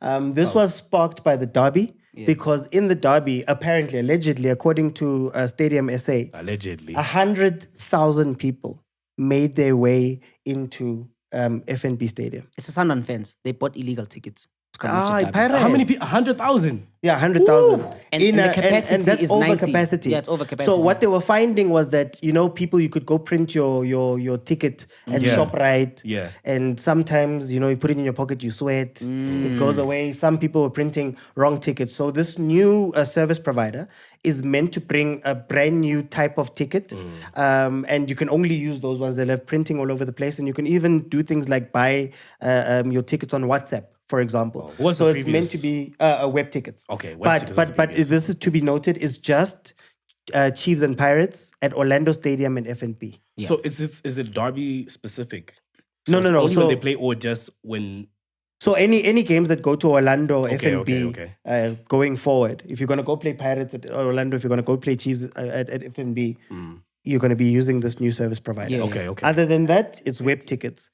This was sparked by the derby because in the derby, apparently, allegedly, according to Stadium SA, Allegedly. 100,000 people made their way into FNB Stadium. It's the Sundown fans. They bought illegal tickets to come watch a derby. Pirates. How many people? 100,000. Yeah, 100,000. And the capacity and that's is over 90. capacity. Yeah, it's over capacity. So what they were finding was that, you know, people, you could go print your ticket at Yeah. ShopRite. Yeah. And sometimes, you know, you put it in your pocket, you sweat, it goes away. Some people were printing wrong tickets. So this new service provider is meant to bring a brand new type of ticket. And you can only use those ones that have printing all over the place. And you can even do things like buy your tickets on WhatsApp, for example. What's So the it's meant to previous? be web tickets. Okay, web But tickets but is but previous. this is to be noted. It's just Chiefs and Pirates at Orlando Stadium and FNP. Yeah. So is it Derby specific? No, So no, it's no. Only So when they play or just when. so any games that go to Orlando Okay, FNB okay. Going forward, if you're gonna go play Pirates at Orlando, if you're gonna go play Chiefs at FNB, you're gonna be using this new service provider. Yeah, Okay, okay. Other than that, it's web tickets.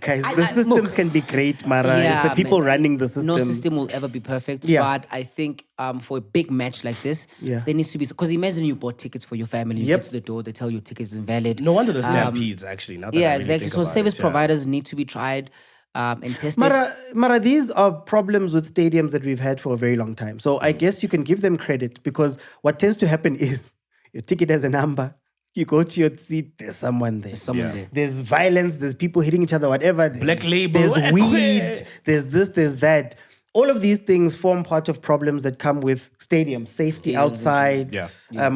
Guys, the systems look, can be great, Mara. It's the people man, running the systems. No system will ever be perfect. Yeah. But I think for a big match like this, Yeah. there needs to be, because imagine you bought tickets for your family, you Yep. get to the door, they tell you tickets is invalid. No wonder the Stampedes actually. Now that I Yeah, really exactly. think So about service it, yeah. providers need to be tried and tested. Mara, these are problems with stadiums that we've had for a very long time. So I guess you can give them credit because what tends to happen is your ticket has a number. You go to your seat, there's someone there. Someone Yeah. there. There's violence, there's people hitting each other, whatever. Black label. There's weed, there's this, there's that. All of these things form part of problems that come with stadiums, safety outside, Yeah.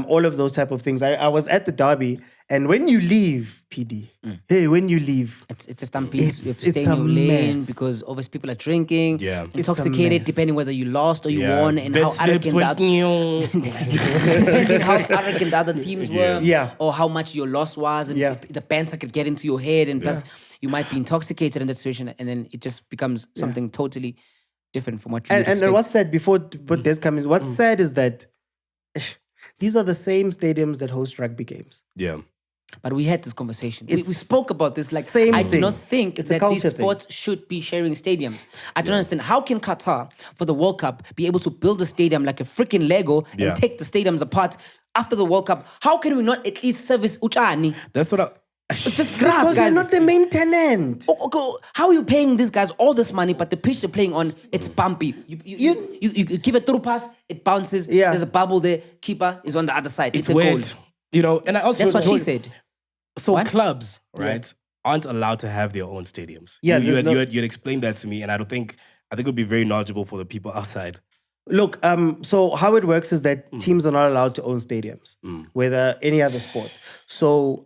all of those type of things. I was at the derby, and when you leave, PD, when you leave, It's a stampede. It's- You have to stay it's in a your lane mess. because obviously people are drinking, Yeah. It's a intoxicated, mess. depending whether you lost or you Yeah. won, and Bed how slips arrogant with that you. depending how arrogant the other teams were, Yeah. or how much your loss was, and Yeah. the banter could get into your head, and plus you might be intoxicated in that situation, and then it just becomes something totally different from what you would and expect. what's sad before this comes, what's sad is that these are the same stadiums that host rugby games. Yeah. But we had this conversation. We It's spoke about this. Like, same I do thing. not think It's a that these culture thing. sports should be sharing stadiums. I don't understand. How can Qatar, for the World Cup, be able to build a stadium like a freaking Lego Yeah. and take the stadiums apart after the World Cup? How can we not at least service Uchani? That's what I. It's just grass, Because guys. you're not the main tenant. Okay, how are you paying these guys all this money, but the pitch they're playing on, it's bumpy. You give a through pass, it bounces. Yeah. There's a bubble there. Keeper is on the other side. It's a weird. goal. You know, and I also. That's what she Joy- said. So What? clubs, right, aren't allowed to have their own stadiums. Yeah, you there's had explained that to me, and I think it would be very knowledgeable for the people outside. Look, so how it works is that teams are not allowed to own stadiums, whether any other sport. So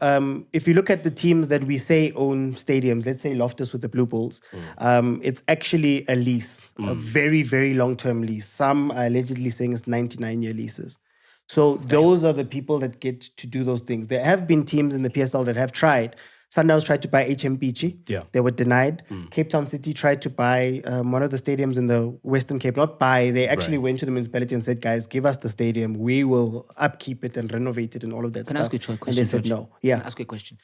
if you look at the teams that we say own stadiums, let's say Loftus with the Blue Bulls, it's actually a lease, a very, very long-term lease. Some are allegedly saying it's 99-year leases. So those are the people that get to do those things. There have been teams in the PSL that have tried. Sundowns tried to buy HMPG. Yeah. They were denied. Cape Town City tried to buy one of the stadiums in the Western Cape. Not buy, they actually went to the municipality and said, guys, give us the stadium. We will upkeep it and renovate it and all of that Can I stuff. ask you a question? And they said George? no. Yeah. Can I ask you a question?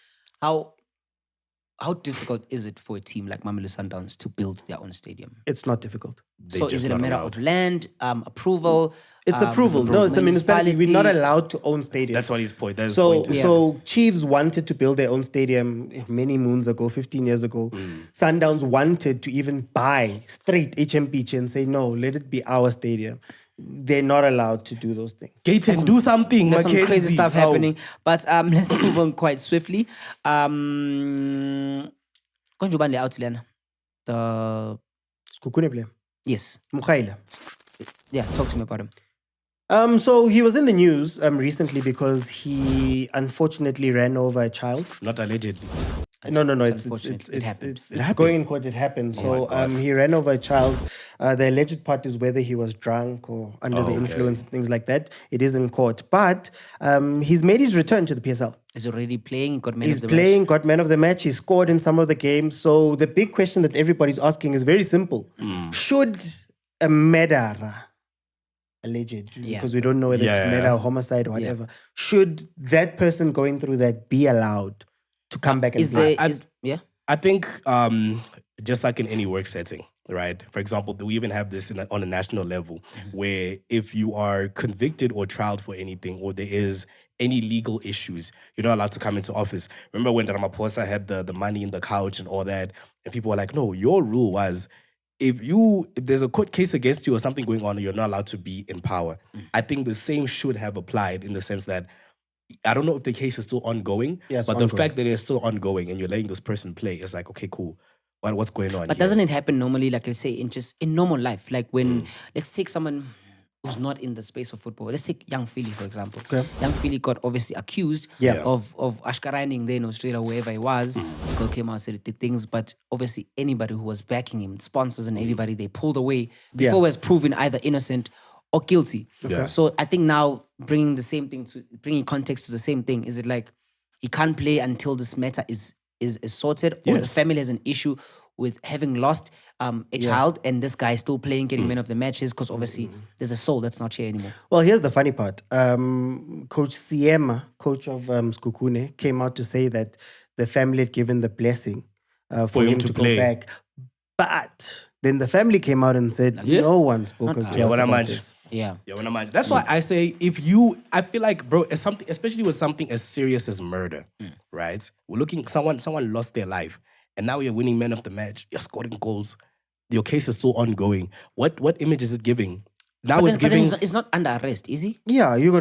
How difficult is it for a team like Mamelodi Sundowns to build their own stadium? It's not difficult. So is it a matter of land, approval? It's approval. No, it's the municipality. We're not allowed to own stadiums. That's what his point. That's So, his point. so Chiefs wanted to build their own stadium many moons ago, 15 years ago. Sundowns wanted to even buy straight HMPG and say, no, let it be our stadium. They're not allowed to do those things. Gaten, do something. There's some Mackenzie. crazy stuff Oh. happening. But let's move on quite swiftly. Konjubani out Lena. The Skukune player. yes. Mogaila. Yeah, talk to me about him. So he was in the news recently because he unfortunately ran over a child. Not allegedly. No. It's It's unfortunate. It happened. it's going in court. It happened. So he ran over a child. The alleged part is whether he was drunk or under the influence, things like that. It is in court. But he's made his return to the PSL. He's already playing. Got man He's of the playing, got man of the match. He scored in some of the games. So the big question that everybody's asking is very simple. Should a murderer, alleged, Yeah. because we don't know whether it's murder or homicide or whatever, should that person going through that be allowed to come back and Is play? there? Yeah. I think just like in any work setting, right? For example, we even have this on a national level where if you are convicted or trialed for anything or there is any legal issues, you're not allowed to come into office. Remember when Ramaphosa had the money in the couch and all that, and people were like, no, your rule was if there's a court case against you or something going on, you're not allowed to be in power. I think the same should have applied in the sense that I don't know if the case is still ongoing, Yeah, it's but ongoing. the fact that it's still ongoing and you're letting this person play is like, okay, cool. What's going on? But here? doesn't it happen normally, like let's say in normal life? Like when, let's take someone who's not in the space of football. Let's take Young Philly, for example. Okay. Young Philly got obviously accused Yeah. of Ashkaraning there in Australia, wherever he was. His girl came out and said he did things, but obviously anybody who was backing him, sponsors and everybody, they pulled away before he was proven either innocent or guilty. Yeah. So I think now bringing context to the same thing, is it like he can't play until this matter is sorted, or the family has an issue with having lost a child and this guy is still playing, getting man of the matches, because obviously there's a soul that's not here anymore. Well, here's the funny part. Coach Siema, coach of Skukune, came out to say that the family had given the blessing for him to play. go back. But then the family came out and said, no one spoke Not to us. us what am I about just- this. Yeah. Yeah, when I'm that's why I say I feel like, bro, it's something, especially with something as serious as murder, right? We're looking, someone lost their life, and now you're winning man of the match, you're scoring goals, your case is still ongoing. What image is it giving? Now But it's then giving. it's not under arrest, is he? Yeah, you're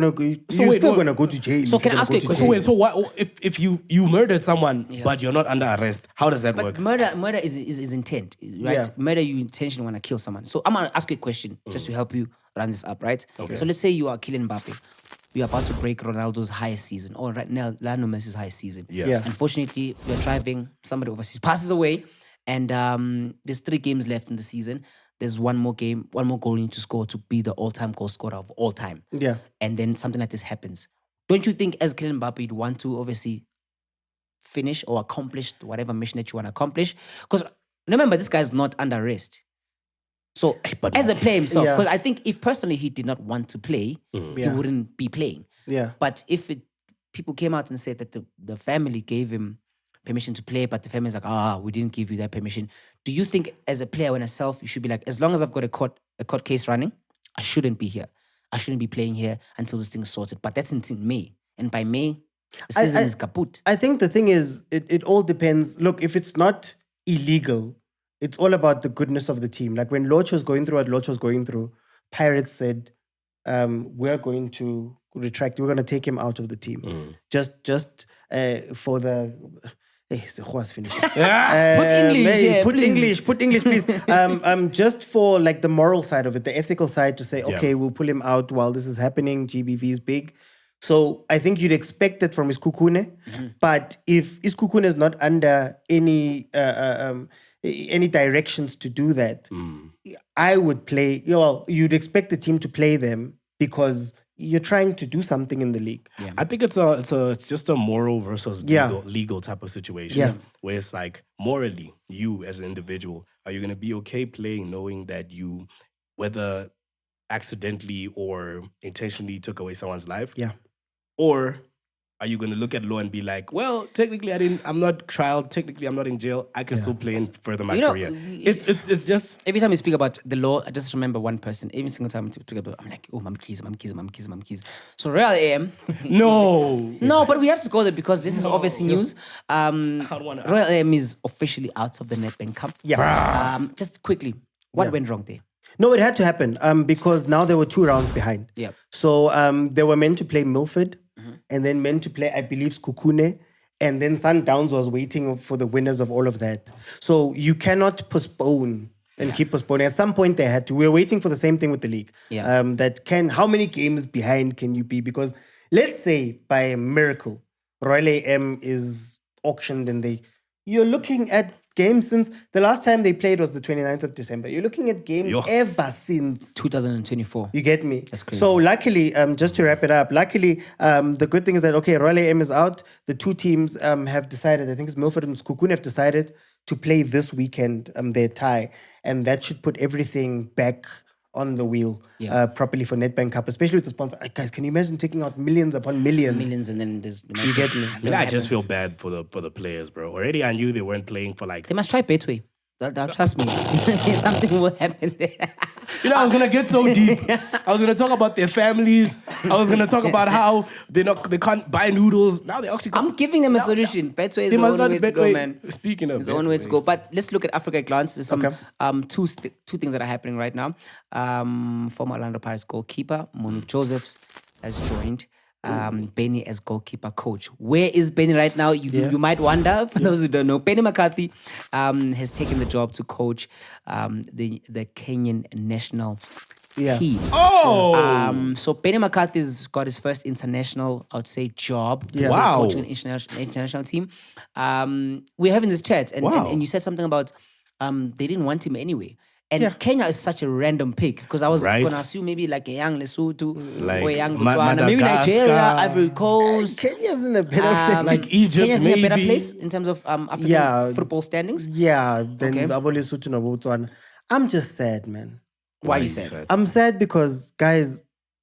still gonna go to jail. So if can you're I ask gonna you a go to question? jail. So what if you murdered someone but you're not under arrest? How does that work? But murder is intent, right? Yeah. Murder, you intentionally want to kill someone. So I'm gonna ask you a question just to help you run this up, right? Okay. So let's say you are Kylian Mbappe. You're about to break Ronaldo's highest season, or right now Lionel Messi's highest season. Yeah. Unfortunately, you're driving, somebody overseas passes away, and there's 3 games left in the season. There's one more goal you need to score to be the all-time goal scorer of all time. Yeah. And then something like this happens. Don't you think as Kylian Mbappe you'd want to obviously finish or accomplish whatever mission that you want to accomplish? Because remember, this guy's not under arrest. So but- as a player himself, Yeah. because I think if personally he did not want to play, he Yeah. wouldn't be playing. Yeah. But if people came out and said that the family gave him permission to play, but the family's like, we didn't give you that permission. Do you think as a player, when yourself, you should be like, as long as I've got a court case running, I shouldn't be here. I shouldn't be playing here until this thing is sorted. But that's in May. And by May, the season is kaput. I think the thing is, it all depends. Look, if it's not illegal, it's all about the goodness of the team. Like when Loch was going through what Loch was going through, Pirates said, we're going to retract. We're going to take him out of the team. Just for the... Hey, Sekhua's finishing. Put English here, Put English, please. Just for like the moral side of it, the ethical side, to say, okay, we'll pull him out while this is happening. GBV is big. So I think you'd expect it from Iskukune. But if Iskukune is not under any directions to do that, I would play, you'd expect the team to play them because you're trying to do something in the league. I think it's just a moral versus legal type of situation. Yeah. Where it's like, morally, you as an individual, are you gonna be okay playing knowing that you, whether accidentally or intentionally, took away someone's life? Yeah. Or are you going to look at law and be like, well, technically I'm not trialed, technically I'm not in jail, I can still play and further my career. It's just... Every time you speak about the law, I just remember one person. Every single time I speak about, I'm like, oh, MacG. So Royal AM... No, but we have to go there because this is obviously news. Royal AM is officially out of the Nedbank Cup. Yeah. Just quickly, what went wrong there? No, it had to happen because now there were 2 rounds behind. Yeah. So they were meant to play Milford and then meant to play, I believe, Skukune. And then Sundowns was waiting for the winners of all of that. So you cannot postpone and keep postponing. At some point they had to. We were waiting for the same thing with the league. Yeah. How many games behind can you be? Because let's say by a miracle, Royal AM is auctioned and you're looking at games since the last time they played was the 29th of December. You're looking at games ever since 2024. You get me? That's crazy. So luckily, just to wrap it up, the good thing is that, okay, Royal AM is out. The 2 teams have decided, I think it's Milford and Skukune have decided to play this weekend, their tie. And that should put everything back on the wheel properly for Nedbank Cup, especially with the sponsor. Guys, can you imagine taking out millions upon millions? Millions, and then there's... You get me? I just feel bad for the players, bro. Already I knew they weren't playing for like... They must try Betway. Trust me. Something will happen there. I was gonna get so deep. I was gonna talk about their families. I was gonna talk about how they can't buy noodles. Now they actually I'm giving them a solution. Betway is the only way to go, man. Speaking of, it's the only way to go. But let's look at Africa at glance. There's some two things that are happening right now. Former Orlando Pirates goalkeeper Monique Josephs has joined Benny as goalkeeper coach. Where is Benny right now? You might wonder, for those who don't know. Benny McCarthy has taken the job to coach the Kenyan national team. So Benny McCarthy's got his first international, I would say, job. Wow. Coaching an international team. We're having this chat, and you said something about they didn't want him anyway. And Kenya is such a random pick because I was going to assume maybe like a young Lesotho or a young Botswana, maybe Nigeria, Ivory Coast. Kenya's in a better place. Like Egypt, Kenya's maybe. in a better place in terms of African football standings. Yeah, then Lesotho and Botswana. I'm just sad, man. Why are you sad? I'm sad because, guys,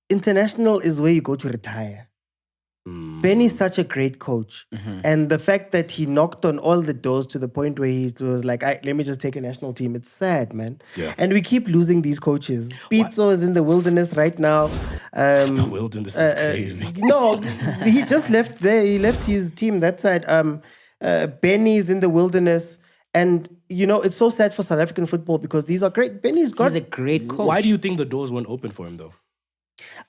international is where you go to retire. Benny's such a great coach. And the fact that he knocked on all the doors to the point where he was like, let me just take a national team. It's sad, man. Yeah. And we keep losing these coaches. Pizzo is in the wilderness right now. The wilderness is crazy. No, he just left there. He left his team that side. Benny's in the wilderness. And, it's so sad for South African football because these are great. He's a great coach. Why do you think the doors weren't open for him, though?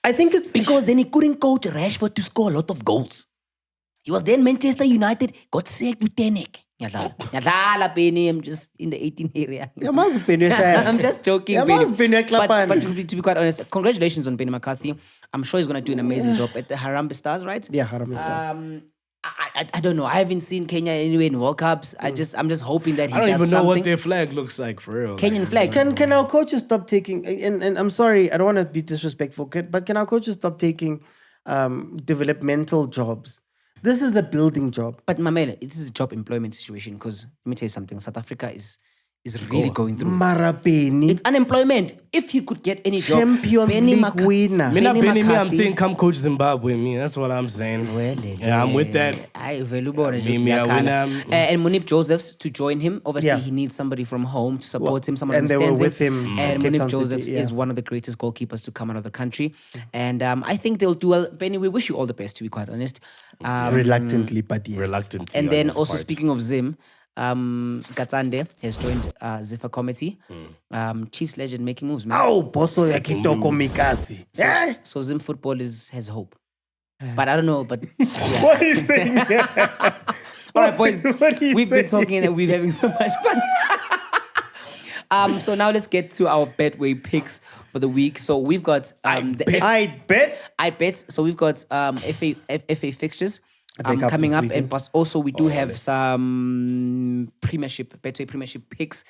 I think it's... Because then he couldn't coach Rashford to score a lot of goals. He was then Manchester United, got sacked with Tenek. Yadala Benny, I'm just in the 18 area. I'm just joking, Benny. But to be quite honest, congratulations on Benny McCarthy. I'm sure he's going to do an amazing job at the Harambee Stars, right? Yeah, Harambee Stars. I don't know. I haven't seen Kenya anyway in World Cups. I'm just hoping that he does something. I don't even know what their flag looks like for real. Kenyan flag. Can our coaches stop taking? And I'm sorry, I don't want to be disrespectful, but can our coaches stop taking developmental jobs? This is a building job. But Mamela, it is a job employment situation because let me tell you something. South Africa is really going through. Marapeni. It's unemployment. If he could get any job, Champions League winner. I'm saying come coach Zimbabwe. That's what I'm saying. Well, I'm with that. And Munib Josephs to join him. Obviously, he needs somebody from home to support him. Someone and who they were stands with him. him. And Munib Josephs is one of the greatest goalkeepers to come out of the country. And I think they'll do well. Benny, we wish you all the best, to be quite honest. Reluctantly, but yes. Reluctantly. And then also speaking of Zim, Gatsande has joined Ziffa committee. Chiefs legend making moves, man. Oh, Boso Yakitoko Mikasi. So Zim football has hope. But I don't know, but what are you saying? All right, boys. We've been talking and we're having so much fun. So now let's get to our Betway picks for the week. So we've got I bet. So we've got FA fixtures coming up, and plus also we do have some Betway Premiership picks.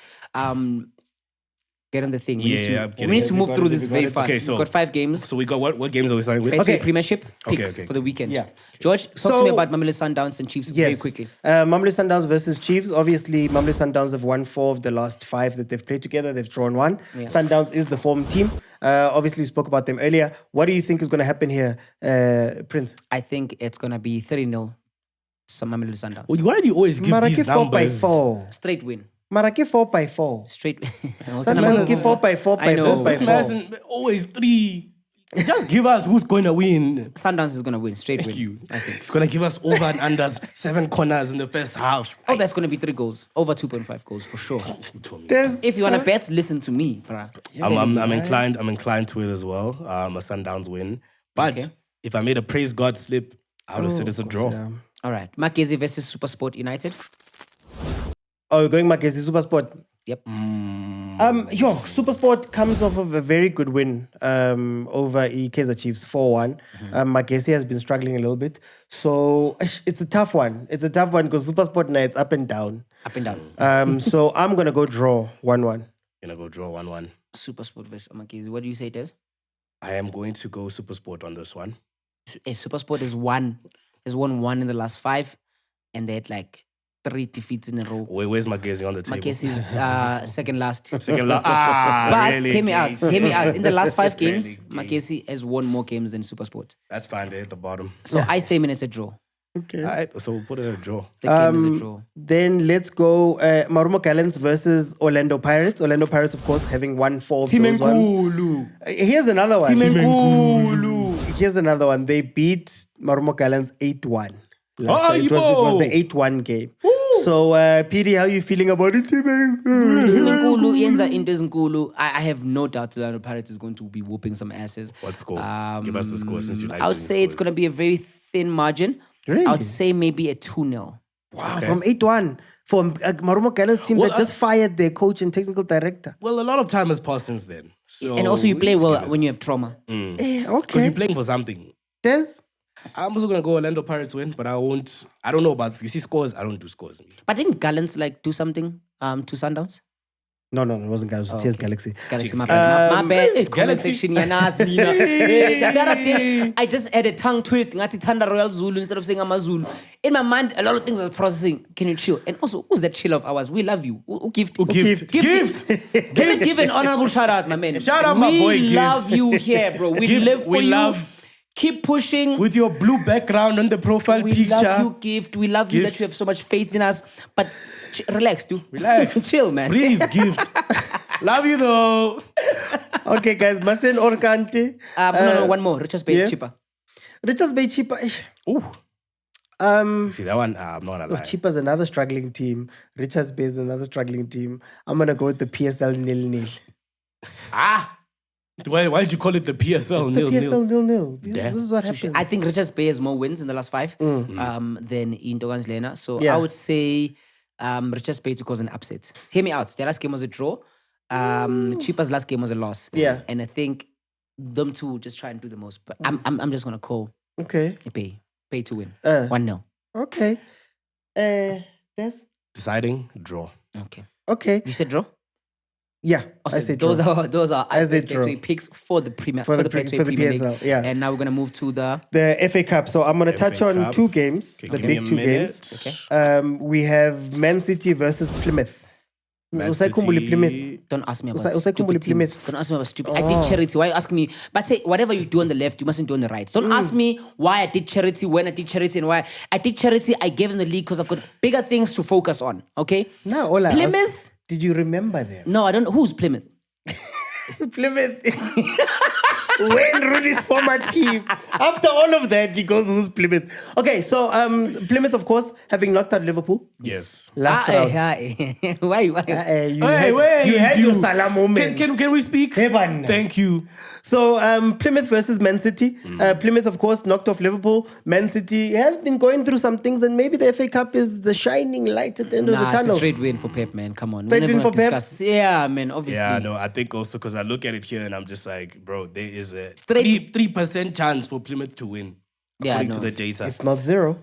Get on the thing. Yeah, We need to move through this very fast. Okay, so We've got 5 games. So we got what games are we starting with? Betway Premiership Okay, picks okay. for the weekend. Yeah. George, talk to me So- about Mamelodi Sundowns and Chiefs very quickly. Mamelodi Sundowns versus Chiefs. Obviously, Mamelodi Sundowns have won 4 of the last 5 that they've played together. They've drawn 1. Yeah. Sundowns is the form team. Obviously, we spoke about them earlier. What do you think is going to happen here, Prince? I think it's going to be 3-0 to Mamelodi Sundowns. Why do you always give Maraki these 4x4. numbers? Straight win. Maraki 4x4. Straight. Maraki 4x4 I know. This man always 3. Just give us who's going to win. Sundowns is going to win. Straight Thank win. you. I think. It's going to give us over and unders 7 corners in the first half. Oh, that's going to be 3 goals. Over 2.5 goals for sure. Who told me? There's- If you want to bet, listen to me, bruh. I'm inclined to it as well. A Sundowns win. But Okay. if I made a praise God slip, I would have said it's a draw. Yeah. All right. McCarthy versus Supersport United. Oh, we're going Magesi Supersport. Yep. Supersport comes off of a very good win over Kaizer Chiefs 4-1. Magesi has been struggling a little bit. So it's a tough one. It's a tough one because Supersport now it's up and down. Up and down. So I'm going to go draw 1-1. Gonna go draw 1-1. Supersport versus McCarthy. What do you say, Des? I am going to go Supersport on this one. Supersport has won 1 in the last 5, and they had like 3 defeats in a row. Where's Magesi on the table? McCarthy's second last. Second last. But really? hear me out. Hear me out. In the last 5 games, Really? McCarthy has won more games than Supersport. That's fine. They're at the bottom. So I say it's a draw. Okay. All right. So we'll put it at a draw. The game is a draw. Then let's go Marumo Gallants versus Orlando Pirates. Orlando Pirates, of course, having won 4 of those ones. Here's another one. Here's another one. They beat Marumo Gallants 8-1. It was the 8-1 game. So, PD, how are you feeling about it? Timenkulu yenza into ezinkulu. I have no doubt the Orlando Pirates is going to be whooping some asses. What score? Give us the score since you like I would doing say it's scores. going to be a very thin margin. Really? I would say maybe a 2-0. Wow, from 8-1. For a Marumo Gallants team that just fired their coach and technical director. Well, a lot of time has passed since then. So And also you play let's well give it- when you have trauma. Okay. Because you're playing for something. Des? I'm also gonna go Orlando Pirates win, but I won't. I don't know about. You see scores. I don't do scores. But didn't Gallants like do something to Sundowns? No, it wasn't Galaxy. It was Tears Galaxy. Galaxy, my bad. My bad. Comment Galaxy. section, yanazi, Nina. The other day, I just had a tongue twist. Ngati Thanda Royal Zulu instead of saying Amazulu. In my mind, a lot of things I was processing. Can you chill? And also, who's that chill of ours? We love you. Who gift? Gift. Give an honorable shout out, my man. Shout out, my boy, We Gift. love you here, bro. We Gift, live for we you. love- Keep pushing. With your blue background on the profile We picture. love you, Gift. We love you Gift. that you have so much faith in us. But relax, dude. Relax. Chill, man. Breathe, Gift. Love you though. Okay, guys. Masen Orkante. No, one more. Richards Bay yeah. cheaper. Richards Bay cheaper. Ooh. See that one? I'm not gonna lie. Cheaper's another struggling team. Richards Bay is another struggling team. I'm going to go with the PSL 0-0. Why did you call it the PSL? The Nil, PSL nil. 0-0. Damn. This is what happens. I think Richards Bay has more wins in the last 5 than Indogan's Lena. So Yeah. I would say Richards Bay to cause an upset. Hear me out. Their last game was a draw. Cheaper's last game was a loss. Yeah. And I think them two just try and do the most. But I'm just gonna call Okay. Bay to win. 1-0. Okay. Yes. Deciding draw. Okay. Okay. You said draw? Yeah. Also, I said those draw. are I said Betway draw. picks for the Premier For the Betway for the Premier League. PSL, yeah. And now we're gonna move to the The FA Cup. So I'm going to touch FA on Cup. 2 games. Okay, The give me big a 2 minute. games. Okay. We have Man City versus Plymouth. Man Usayikhumbule Plymouth. City. Don't ask me about Usayikhumbule stupid teams. Plymouth. Don't ask me about stupid. I did charity. Why are you asking me? But say whatever you do on the left, you mustn't do on the right. Don't ask me why I did charity, when I did charity, and why I did charity. I gave them the league because I've got bigger things to focus on. Okay. Now, Ola, Plymouth. did you remember them? No, I don't know who's Plymouth. Plymouth. Wayne Rooney's former team. After all of that, he goes, who's Plymouth? Okay, so Plymouth, of course, having knocked out Liverpool. Yes. Last round. Why? You Wait, had your Salah moment. Can we speak? Hey, man. Thank you. So Plymouth versus Man City. Plymouth, of course, knocked off Liverpool. Man City has been going through some things, and maybe the FA Cup is the shining light at the end of the Nah, it's a tunnel. straight win for Pep, man. Come on. Straight We're win never for gonna Pep? discuss this. Yeah, man. Obviously. Yeah, no, I think also because I look at it here and I'm just like, bro, there is a Straight- 3% chance for Plymouth to win. Yeah, According no. to the data. It's not 0.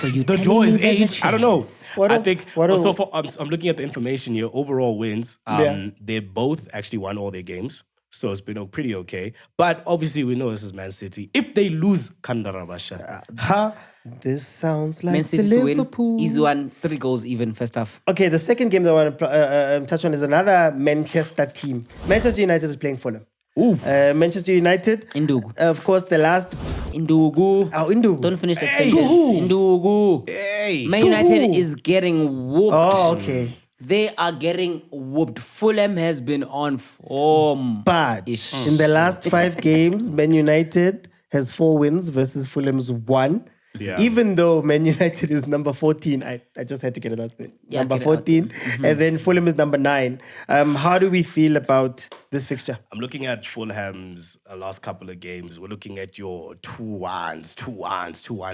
So you The telling draw me is there's a 8. I don't know. chance? What I if- think. what if- So I'm looking at the information here. Overall wins. Yeah. They both actually won all their games. So it's been pretty okay. But obviously we know this is Man City. If they lose, Kandarabasha. This sounds like Man the City to win. Liverpool. Easy one, 3 goals even first half. Okay, the second game that I want to touch on is another Manchester team. Manchester United is playing Fulham. Oof. Manchester United. Indugu. Of course, the last. Indugu. Oh, Indugu. Don't finish that Hey, sentence. who? Indugu. Hey. Man United is getting whooped. Oh, okay. They are getting whooped. Fulham has been on form. But in the last 5 games, Man United has 4 wins versus Fulham's 1. Yeah. Even though Man United is number 14, I just had to get it out there. Yeah, Number get it out 14, and then Fulham is number 9. How do we feel about this fixture? I'm looking at Fulham's last couple of games. We're looking at your 2-1s.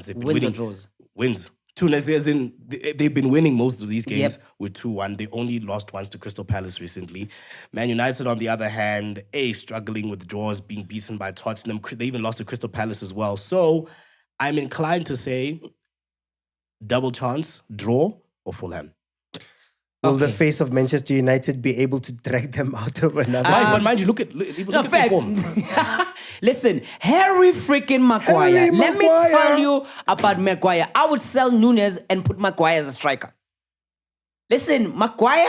They've been Wins or winning. draws? Wins. 2, as in they've been winning most of these games Yep. with 2-1. They only lost once to Crystal Palace recently. Man United, on the other hand, struggling with draws, being beaten by Tottenham. They even lost to Crystal Palace as well. So I'm inclined to say double chance, draw, or Fulham. Will the Okay. face of Manchester United be able to drag them out of another? But mind you, look at No, the facts. form. Listen, Harry freaking Maguire. Harry Let me Maguire. tell you about Maguire. I would sell Nunes and put Maguire as a striker. Listen, Maguire,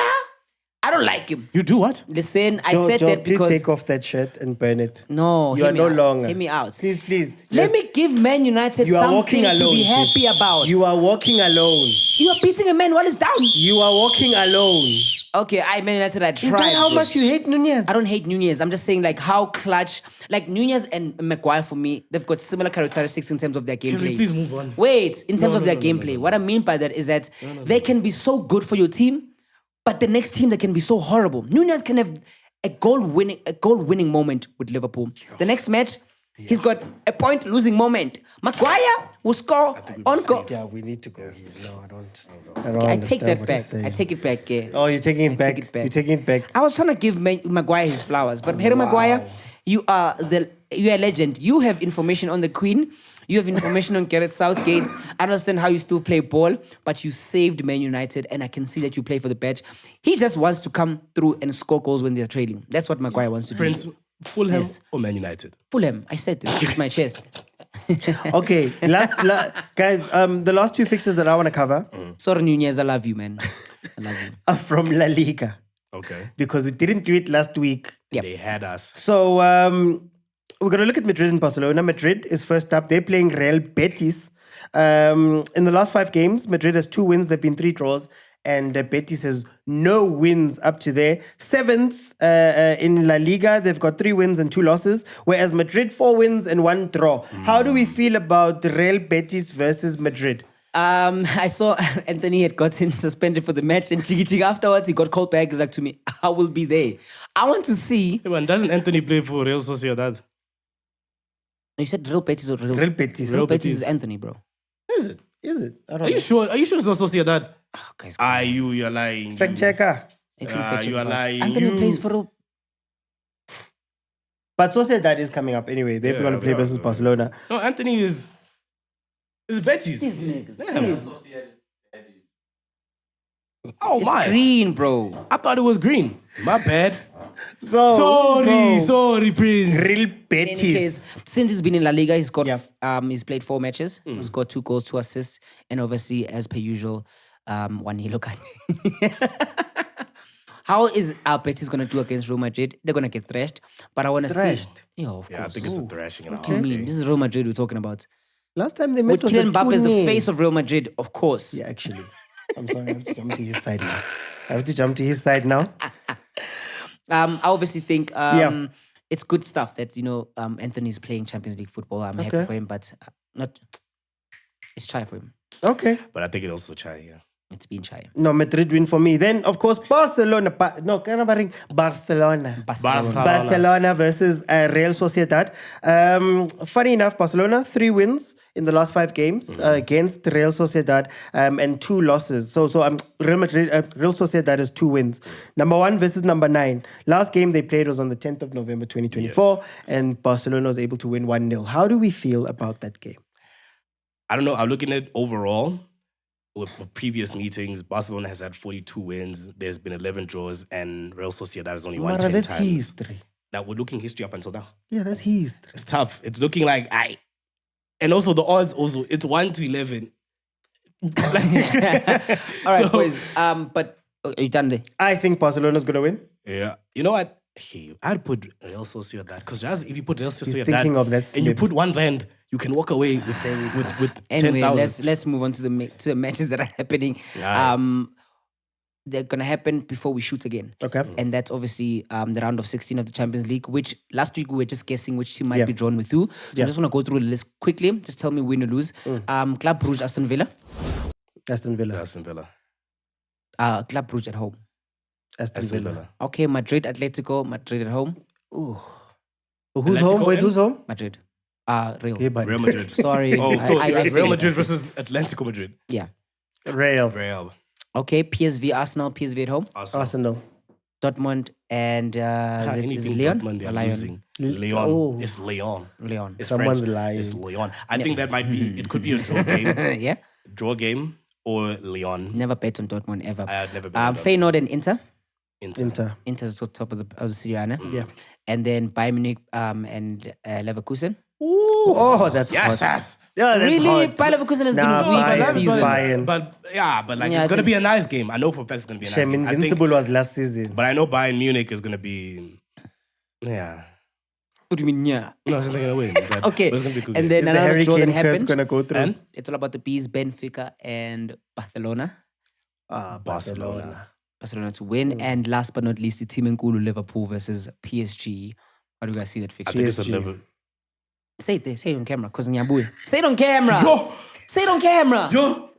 I don't like him. You do what? Listen, I Joe, said that please because... take off that shirt and burn it. No, You hear are me no out. longer. Hear me out. Please. Let Yes. me give Man United You are something walking alone. to be Chief. happy about. You are walking alone. You are beating a man while he's down. You are walking alone. Okay, Man United, I tried. Is that how bro. much you hate Nunez? I don't hate Nunez. I'm just saying, like, how clutch. Like, Nunez and Maguire, for me, they've got similar characteristics in terms of their gameplay. Can we please move on? Wait, in terms of their gameplay. What I mean by that is that they can be so good for your team, but the next team, they can be so horrible. Nunez can have a goal-winning moment with Liverpool. The next match, he's got a point-losing moment. Maguire will score on goal. Yeah, we need to go here. No, I don't. I take understand that what back. he's saying. I take it back, yeah. Oh, you're taking it I back. take it back. You're taking it back. I was trying to give Maguire his flowers, but Harry Maguire, you are a legend. You have information on the Queen. You have information on Gareth Southgate. I understand how you still play ball, but you saved Man United, and I can see that you play for the badge. He just wants to come through and score goals when they're trailing. That's what Maguire wants to Prince, do. Fulham Yes. or Man United? Fulham, I said this with my chest. Okay, guys, the last 2 fixtures that I want to cover Sorry, Nunez, I love you, man. I love you. are from La Liga Okay. because we didn't do it last week. Yep. They had us. So we're going to look at Madrid and Barcelona. Madrid is first up. They're playing Real Betis. In the last 5 games, Madrid has 2 wins. There have been 3 draws. And Betis has no wins up to there. 7th in La Liga. They've got 3 wins and 2 losses. Whereas Madrid, 4 wins and 1 draw. How do we feel about Real Betis versus Madrid? I saw Anthony had gotten suspended for the match, and Chigi afterwards, he got called back. He's like, to me, I will be there. I want to see... Hey, man, doesn't Anthony play for Real Sociedad? You said Real Betis or Real... Real Betis. Real Betis Betis. is Anthony, bro. Is it? Is it? I don't Are know. you sure? Are you sure it's not Sociedad? Oh, guys, You're lying. Fact checker. You are lying. Anthony You- plays for Real... But Sociedad is coming up anyway. They're Yeah, going to play yeah, versus yeah. Barcelona. No, Anthony is Betis. These niggas. Damn. Oh It's my! green, bro. I thought it was green. My bad. So, Sorry, Prince. Real In any Betis. case, since he's been in La Liga, he's got Yeah. he's played 4 matches. He's got 2 goals, 2 assists, and obviously, as per usual, 1 yellow card. How is Betis gonna do against Real Madrid? They're gonna get thrashed, but I want to see. Thrashed? Yeah, of course. Yeah, I think it's a thrashing in a What do you mean? This is Real Madrid we're talking about. Last time they met With Kylian Mbappe as the 2-0. face of Real Madrid, of course. Yeah, actually. I'm sorry. I have to jump to his side now. I obviously think Yeah. it's good stuff that Anthony's playing Champions League football. I'm happy Okay. for him, but not. It's shy for him. Okay. But I think it also chai, yeah. It's been shy. No, Madrid win for me. Then, of course, Barcelona. Barcelona. Barcelona versus Real Sociedad. Funny enough, Barcelona, 3 wins in the last 5 games against Real Sociedad and 2 losses. So Real Sociedad has 2 wins. Number 1 versus number 9. Last game they played was on the 10th of November 2024, and Barcelona was able to win 1-0. How do we feel about that game? I don't know. I'm looking at overall. with previous meetings, Barcelona has had 42 wins. There's been 11 draws, and Real Sociedad has only won 10 that's times. history. Now we're looking history up until now. Yeah, that's history. It's tough. It's looking like and also the odds. Also, it's 1 to 11. All right, boys. But are you done there? I think Barcelona's gonna win. Yeah. You know what? Hey, I'd put Real Sociedad because just if you put Real Sociedad thinking of that and you slip. put $1, you can walk away with Anyway, 10,000. let's move on to the matches that are happening. Right. They're gonna happen before we shoot again. Okay. And that's obviously the round of 16 of the Champions League, which last week we were just guessing which team might be drawn with who. So I just want to go through the list quickly. Just tell me win or lose. Club Brugge, Aston Villa. Aston Villa. Aston Villa. Club Brugge at home. Aston Aston Villa. Villa. Okay, Madrid, Atletico, Madrid at home. Ooh. Who's Atletico home? Wait, in? who's home? Madrid. Real. Hey, buddy. Real Madrid. Sorry. Oh, so I Real failed. Madrid versus Atlético Madrid. Yeah. Real. Okay, PSV, Arsenal, PSV at home. Arsenal. Dortmund and is it Anything Leon? Dortmund, they're Or Lyon? losing. Leon. Oh. It's Leon. Leon. It's Someone's French. lying. It's Leon. I think that might be. It could be a draw game. Yeah. Draw game or Leon. Never bet on Dortmund ever. I had never been. on Feyenoord and Inter. Inter. Inter's at the top of the Serie A, ne? Yeah. And then Bayern Munich and Leverkusen. Ooh. Oh, that's hot. Yes. Yeah, that's Really? hot. Bayern Leverkusen has Nah, been weak Bayern, this season. Bayern. But like Yeah, I it's gonna think- be a nice game. I know for a fact it's gonna be a nice Shame, game. I think, Invincible was last season. but I know Bayern Munich is gonna be. Yeah. What do you mean, yeah? No, it's not gonna win. But Okay. but it's gonna be a good And game. then Is the another draw that Hurricane curse happened. gonna go through? And It's all about the Bees, Benfica and Barcelona. Barcelona. Barcelona to win. And last but not least, the team in Kulu, Liverpool versus PSG. How do you guys see that I fixture? think it's a PSG. level. Say it there. Say it on camera. Because say it on camera. Yo, Say it on camera. yo,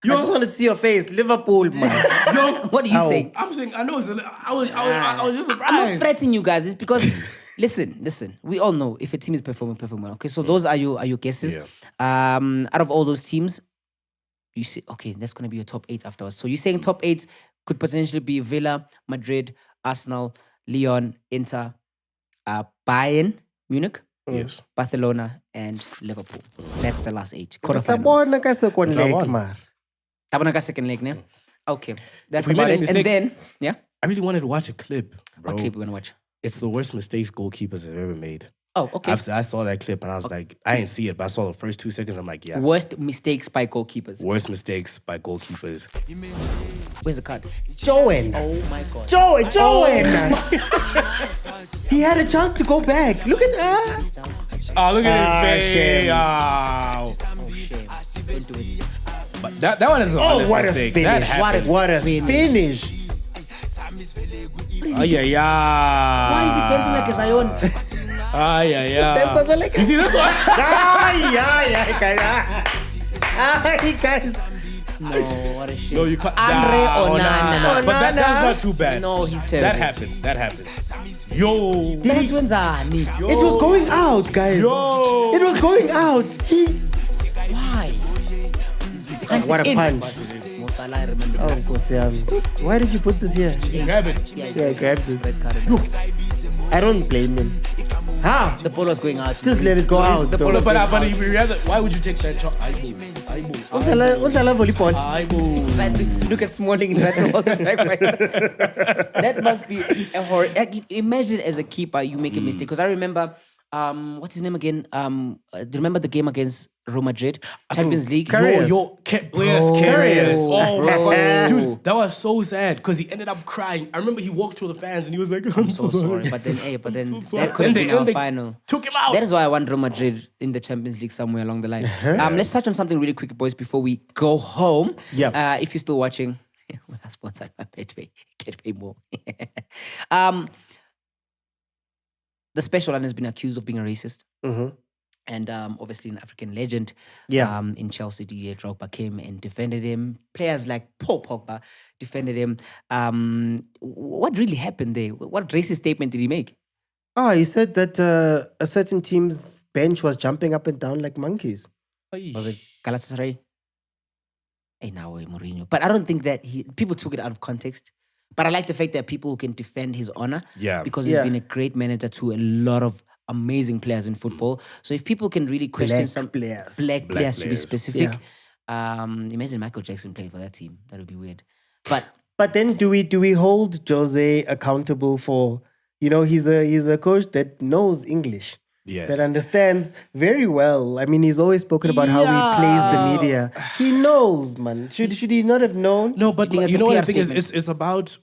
I just want to see your face. Liverpool, man. yo. What do you Ow. say? I'm saying I know it's. I was just I'm not surprised. threatening you guys. It's because listen. We all know if a team is performing well. Okay, so those are your guesses. Yeah. Out of all those teams, you see. Okay, that's gonna be your top 8 afterwards. So you're saying top 8 could potentially be Villa, Madrid, Arsenal, Lyon, Inter, Bayern, Munich, Yes. Barcelona, and Liverpool. That's the last 8 Tla quarterfinals. bona ka second Tla leg, bona. man. Tabanaka second leg, ne? Okay, that's If we about made a it. And mistake- then, yeah, I really wanted to watch a clip, bro. what clip we're gonna watch? It's the worst mistakes goalkeepers have ever made. Oh, okay. I saw that clip and I was like, I didn't see it, but I saw the first 2 seconds. I'm like, yeah. Worst mistakes by goalkeepers. Worst mistakes by goalkeepers. Where's the card? Joen. Oh my god. Joen. He had a chance to go back. Look at that. Oh, look at his shame. face. Oh. Oh shame. Don't do it. But that one is a Oh, honest what a mistake. finish. That happened. What a finish. Oh, yeah, yeah. Why is he dancing like a Zion? Ah, yeah, yeah. That's also like You see this one? yeah, guys. No, what a shame. No, you can't. Andre Onana. But that's not too bad. No, he's terrible. That happened. Yo. That's wenzani. It was going out, guys. Yo. It was going out. Why? Punch What it a in. punch. Mo Salah, I remember. Oh, of course, yeah. Why did you put this here? Grab it. Yeah, grab it. Red card. I don't blame him. How? The ball was going out. Just let it go out. The ball though. was going out. But if you rather, why would you take that shot? I move. What's that volleyball? I move. Look at Smalling in that. That must be a horror. Like, imagine as a keeper, you make a mistake. Because I remember, what's his name again? Do you remember the game against Real Madrid? Champions League? Carriers. Yes, Carriers. Oh my Bro. god, dude, that was so sad because he ended up crying. I remember he walked through the fans and he was like, "I'm So sorry. But then, sorry. that could have been And our they final. took him out." That is why I want Real Madrid in the Champions League somewhere along the line. Let's touch on something really quick, boys, before we go home. Yeah. If you're still watching, we are sponsored by Betway. Get paid more. The special one has been accused of being a racist. Mhm. And obviously an African legend Yeah. in Chelsea, Didier Drogba came and defended him. Players like Paul Pogba defended him. What really happened there? What racist statement did he make? Oh, he said that a certain team's bench was jumping up and down like monkeys. Was it Galatasaray? Hey, now Mourinho. But I don't think that people took it out of context. But I like the fact that people who can defend his honor. Yeah. Because he's Yeah. been a great manager to a lot of amazing players in football. So if people can really question Black some players. black players to be players. specific, Yeah. Imagine Michael Jackson playing for that team. That would be weird. But then do we hold Jose accountable for, he's a coach that knows English. Yes. That understands very well. I mean, he's always spoken about how he plays the media. He knows, man. Should he not have known? No, but think you that's know a what I PR think is statement.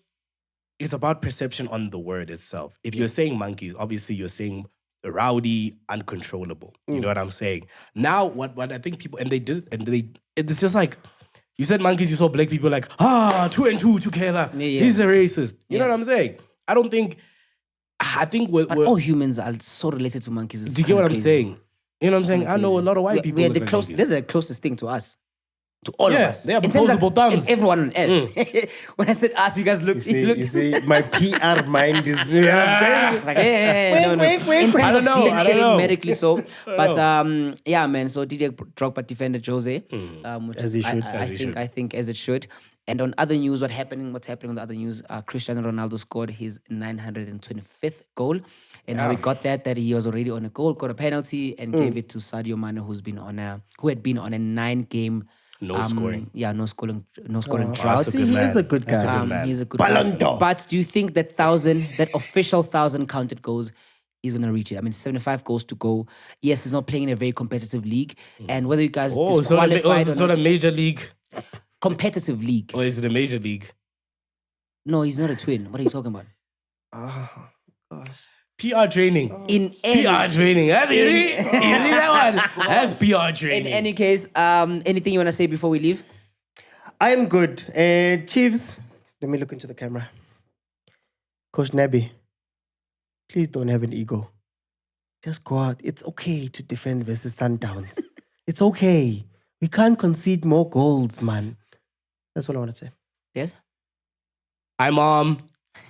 it's about perception on the word itself. If you're saying monkeys, obviously you're saying rowdy, uncontrollable. You know what I'm saying? Now, what I think people it's just like you said monkeys, you saw black people like 2 and 2 together. Yeah. He's a racist. You know what I'm saying? I think we're all humans are so related to monkeys. It's do you get what I'm crazy. saying? You know what I'm saying? I know a lot of white people. We're look the like close. monkeys. They're the closest thing to us, to all of us. they have In terms of opposable thumbs. everyone on earth. When I said us, you guys looked. You see, my PR mind is... It's like, no. In terms I don't of know, I don't DNA, know. medically so. But yeah, man. So DJ Drogba defended Jose, which As is, he should. I think as it should. And on other news, what's happening on the other news? Cristiano Ronaldo scored his 925th goal, and how he got that he was already on a goal, got a penalty, and gave it to Sadio Mane, who had been on a 9-game No scoring. Yeah, no scoring drought. That's a good He man. is a good That's guy. a good man. He's a good Ballon guy. d'Or. But do you think that official 1,000 counted goals, he's gonna reach it? I mean, 75 goals to go. Yes, he's not playing in a very competitive league, and whether you guys It's not disqualified or a not, major league. competitive league. Or is it a major league? No, he's not a twin. What are you talking about? Oh, gosh. PR training. In any, PR training. You see that one? That's PR in training. any case, anything you wanna say before we leave? I'm good. Chiefs, let me look into the camera. Coach Nabi, please don't have an ego. Just go out. It's okay to defend versus Sundowns. It's okay. We can't concede more goals, man. That's all I want to say. Yes. Hi, Mom.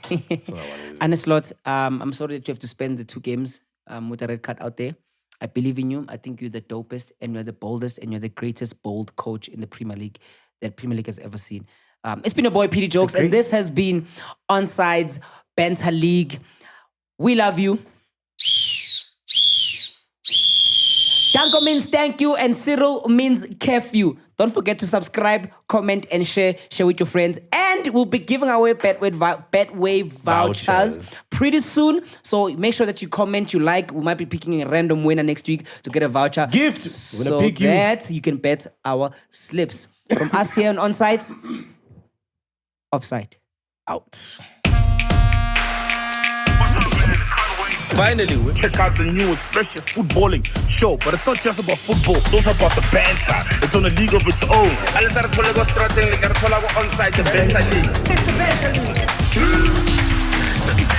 Aneslot, I'm sorry that you have to spend the 2 games with the red card out there. I believe in you. I think you're the dopest and you're the boldest and you're the greatest bold coach in the Premier League that Premier League has ever seen. It's been your boy, PD Jokes, and this has been Onside's Banter League. We love you. Danko means thank you, and Cyril means curfew. Don't forget to subscribe, comment, and share with your friends. And we'll be giving away Betway vouchers pretty soon. So make sure that you comment, you like. We might be picking a random winner next week to get a voucher. Gift. We're gonna So pick you. that you can bet our slips. From us here on Onside, Offside. Out. Finally, we check out the newest, freshest footballing show. But it's not just about football, it's also about the banter. It's on a league of its own. Onside, the Banter League. It's the Banter League.